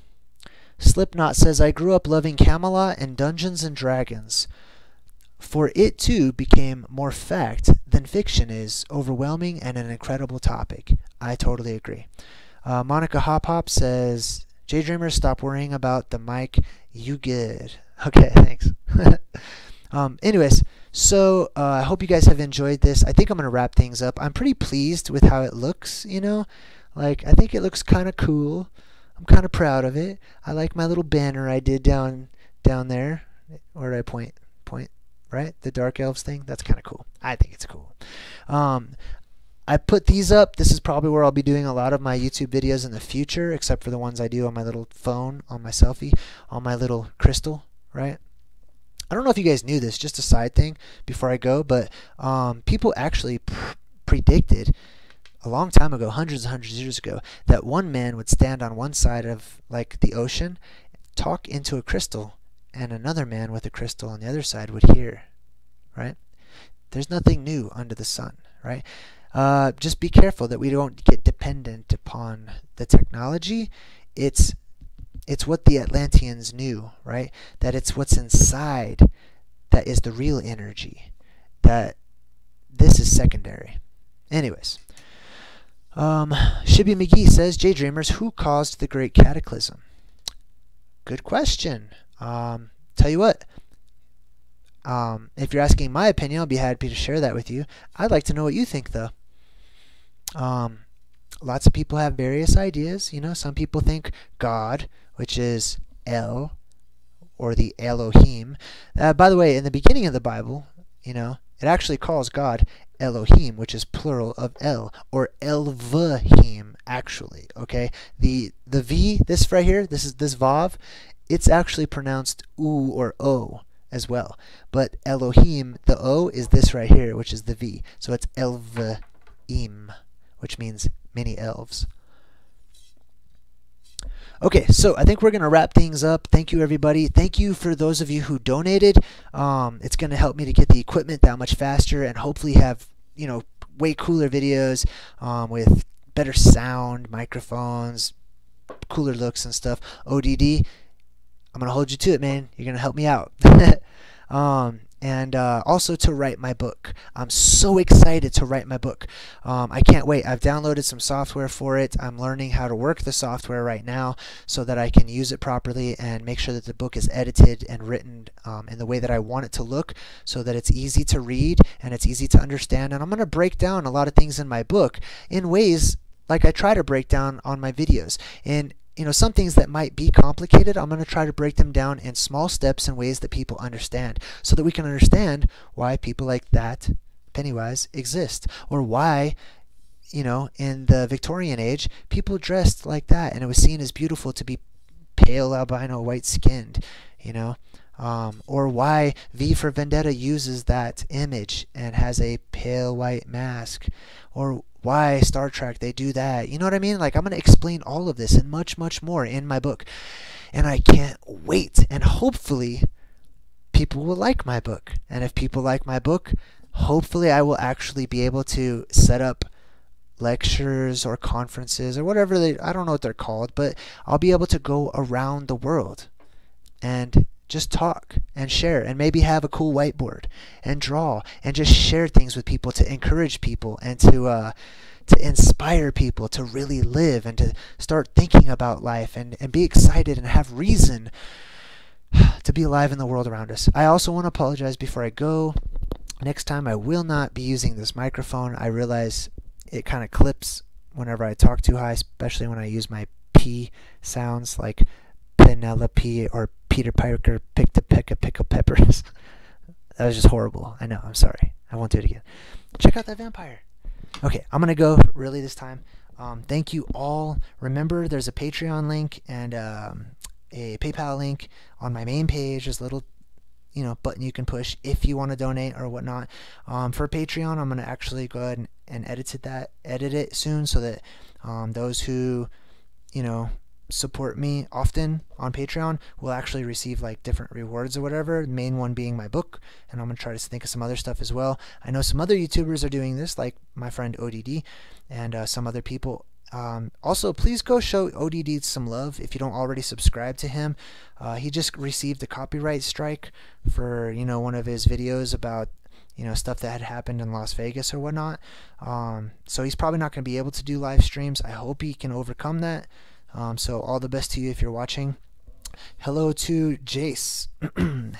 Speaker 1: Slipknot says, I grew up loving Camelot and Dungeons and Dragons. For it too became more fact than fiction is, overwhelming and an incredible topic. I totally agree. Monica Hop Hop says, JayDreamerZ, stop worrying about the mic. You good. Okay, thanks. Anyways, so I hope you guys have enjoyed this. I think I'm going to wrap things up. I'm pretty pleased with how it looks, I think it looks kind of cool. I'm kind of proud of it. I like my little banner I did down there. Where did I point? Right? The Dark Elves thing? That's kind of cool. I think it's cool. I put these up. This is probably where I'll be doing a lot of my YouTube videos in the future, except for the ones I do on my little phone, on my selfie, on my little crystal, right? I don't know if you guys knew this, just a side thing before I go, but people actually predicted a long time ago, hundreds and hundreds of years ago, that one man would stand on one side of like the ocean, talk into a crystal, and another man with a crystal on the other side would hear, right? There's nothing new under the sun, right? Just be careful that we don't get dependent upon the technology. It's what the Atlanteans knew, right? That it's what's inside that is the real energy. That this is secondary. Anyways. Shibby McGee says, JayDreamerZ, who caused the Great Cataclysm? Good question. Tell you what. If you're asking my opinion, I'll be happy to share that with you. I'd like to know what you think, though. Lots of people have various ideas. You know, some people think God, which is El, or the Elohim. By the way, in the beginning of the Bible, you know, it actually calls God Elohim, which is plural of El, or Elvahim, actually. Okay, the V, this right here, this Vav, it's actually pronounced U or O as well. But Elohim, the O, is this right here, which is the V. So it's Elvahim, which means many elves. Okay, so I think we're going to wrap things up. Thank you, everybody. Thank you for those of you who donated. It's going to help me to get the equipment that much faster and hopefully have, you know, way cooler videos with better sound, microphones, cooler looks and stuff. ODD, I'm going to hold you to it, man. You're going to help me out. And also to write my book. I'm so excited to write my book. I can't wait. I've downloaded some software for it. I'm learning how to work the software right now so that I can use it properly and make sure that the book is edited and written in the way that I want it to look, so that it's easy to read and it's easy to understand. And I'm going to break down a lot of things in my book in ways like I try to break down on my videos. And you know, some things that might be complicated, I'm going to try to break them down in small steps in ways that people understand, so that we can understand why people like that Pennywise exist, or why, you know, in the Victorian age, people dressed like that, and it was seen as beautiful to be pale, albino, white-skinned, you know, or why V for Vendetta uses that image and has a pale white mask, or why Star Trek they do that. You know what I mean? Like, I'm going to explain all of this and much, much more in my book. And I can't wait. And hopefully people will like my book. And if people like my book, hopefully I will actually be able to set up lectures or conferences or whatever I don't know what they're called, but I'll be able to go around the world and just talk and share and maybe have a cool whiteboard and draw and just share things with people to encourage people and to inspire people to really live and to start thinking about life and be excited and have reason to be alive in the world around us. I also want to apologize before I go. Next time I will not be using this microphone. I realize it kind of clips whenever I talk too high, especially when I use my P sounds like Penelope or Peter Piper picked a peck of pickled peppers. That was just horrible. I know. I'm sorry. I won't do it again. Check out that vampire. Okay, I'm going to go really this time. Thank you all. Remember, there's a Patreon link and a PayPal link on my main page. There's a little, you know, button you can push if you want to donate or whatnot. For Patreon, I'm going to actually go ahead and edit it soon, so that those who, you know, support me often on Patreon will actually receive like different rewards or whatever, the main one being my book, and I'm going to try to think of some other stuff as well. I know some other YouTubers are doing this, like my friend ODD and some other people. Also, please go show ODD some love if you don't already subscribe to him. He just received a copyright strike for, you know, one of his videos about, you know, stuff that had happened in Las Vegas or whatnot. So he's probably not going to be able to do live streams. I hope he can overcome that. So all the best to you if you're watching. Hello to Jace.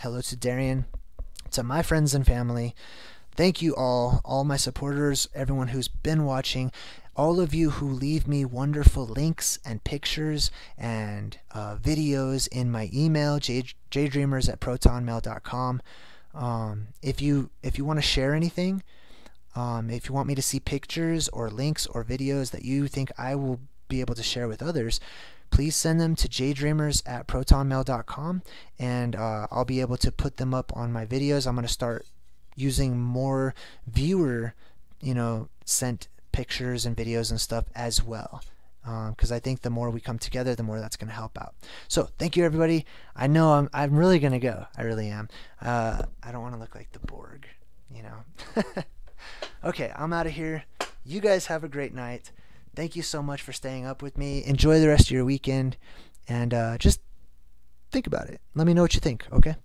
Speaker 1: Hello to Darian. To my friends and family. Thank you all my supporters, everyone who's been watching, all of you who leave me wonderful links and pictures and videos in my email, JayDreamerZ@protonmail.com. If you want to share anything, if you want me to see pictures or links or videos that you think I will be able to share with others, please send them to JayDreamerZ@protonmail.com, and I'll be able to put them up on my videos. I'm going to start using more viewer, sent pictures and videos and stuff as well. Because I think the more we come together, the more that's going to help out. So thank you, everybody. I know I'm really going to go. I really am. I don't want to look like the Borg, Okay, I'm out of here. You guys have a great night. Thank you so much for staying up with me. Enjoy the rest of your weekend. And just think about it. Let me know what you think, okay?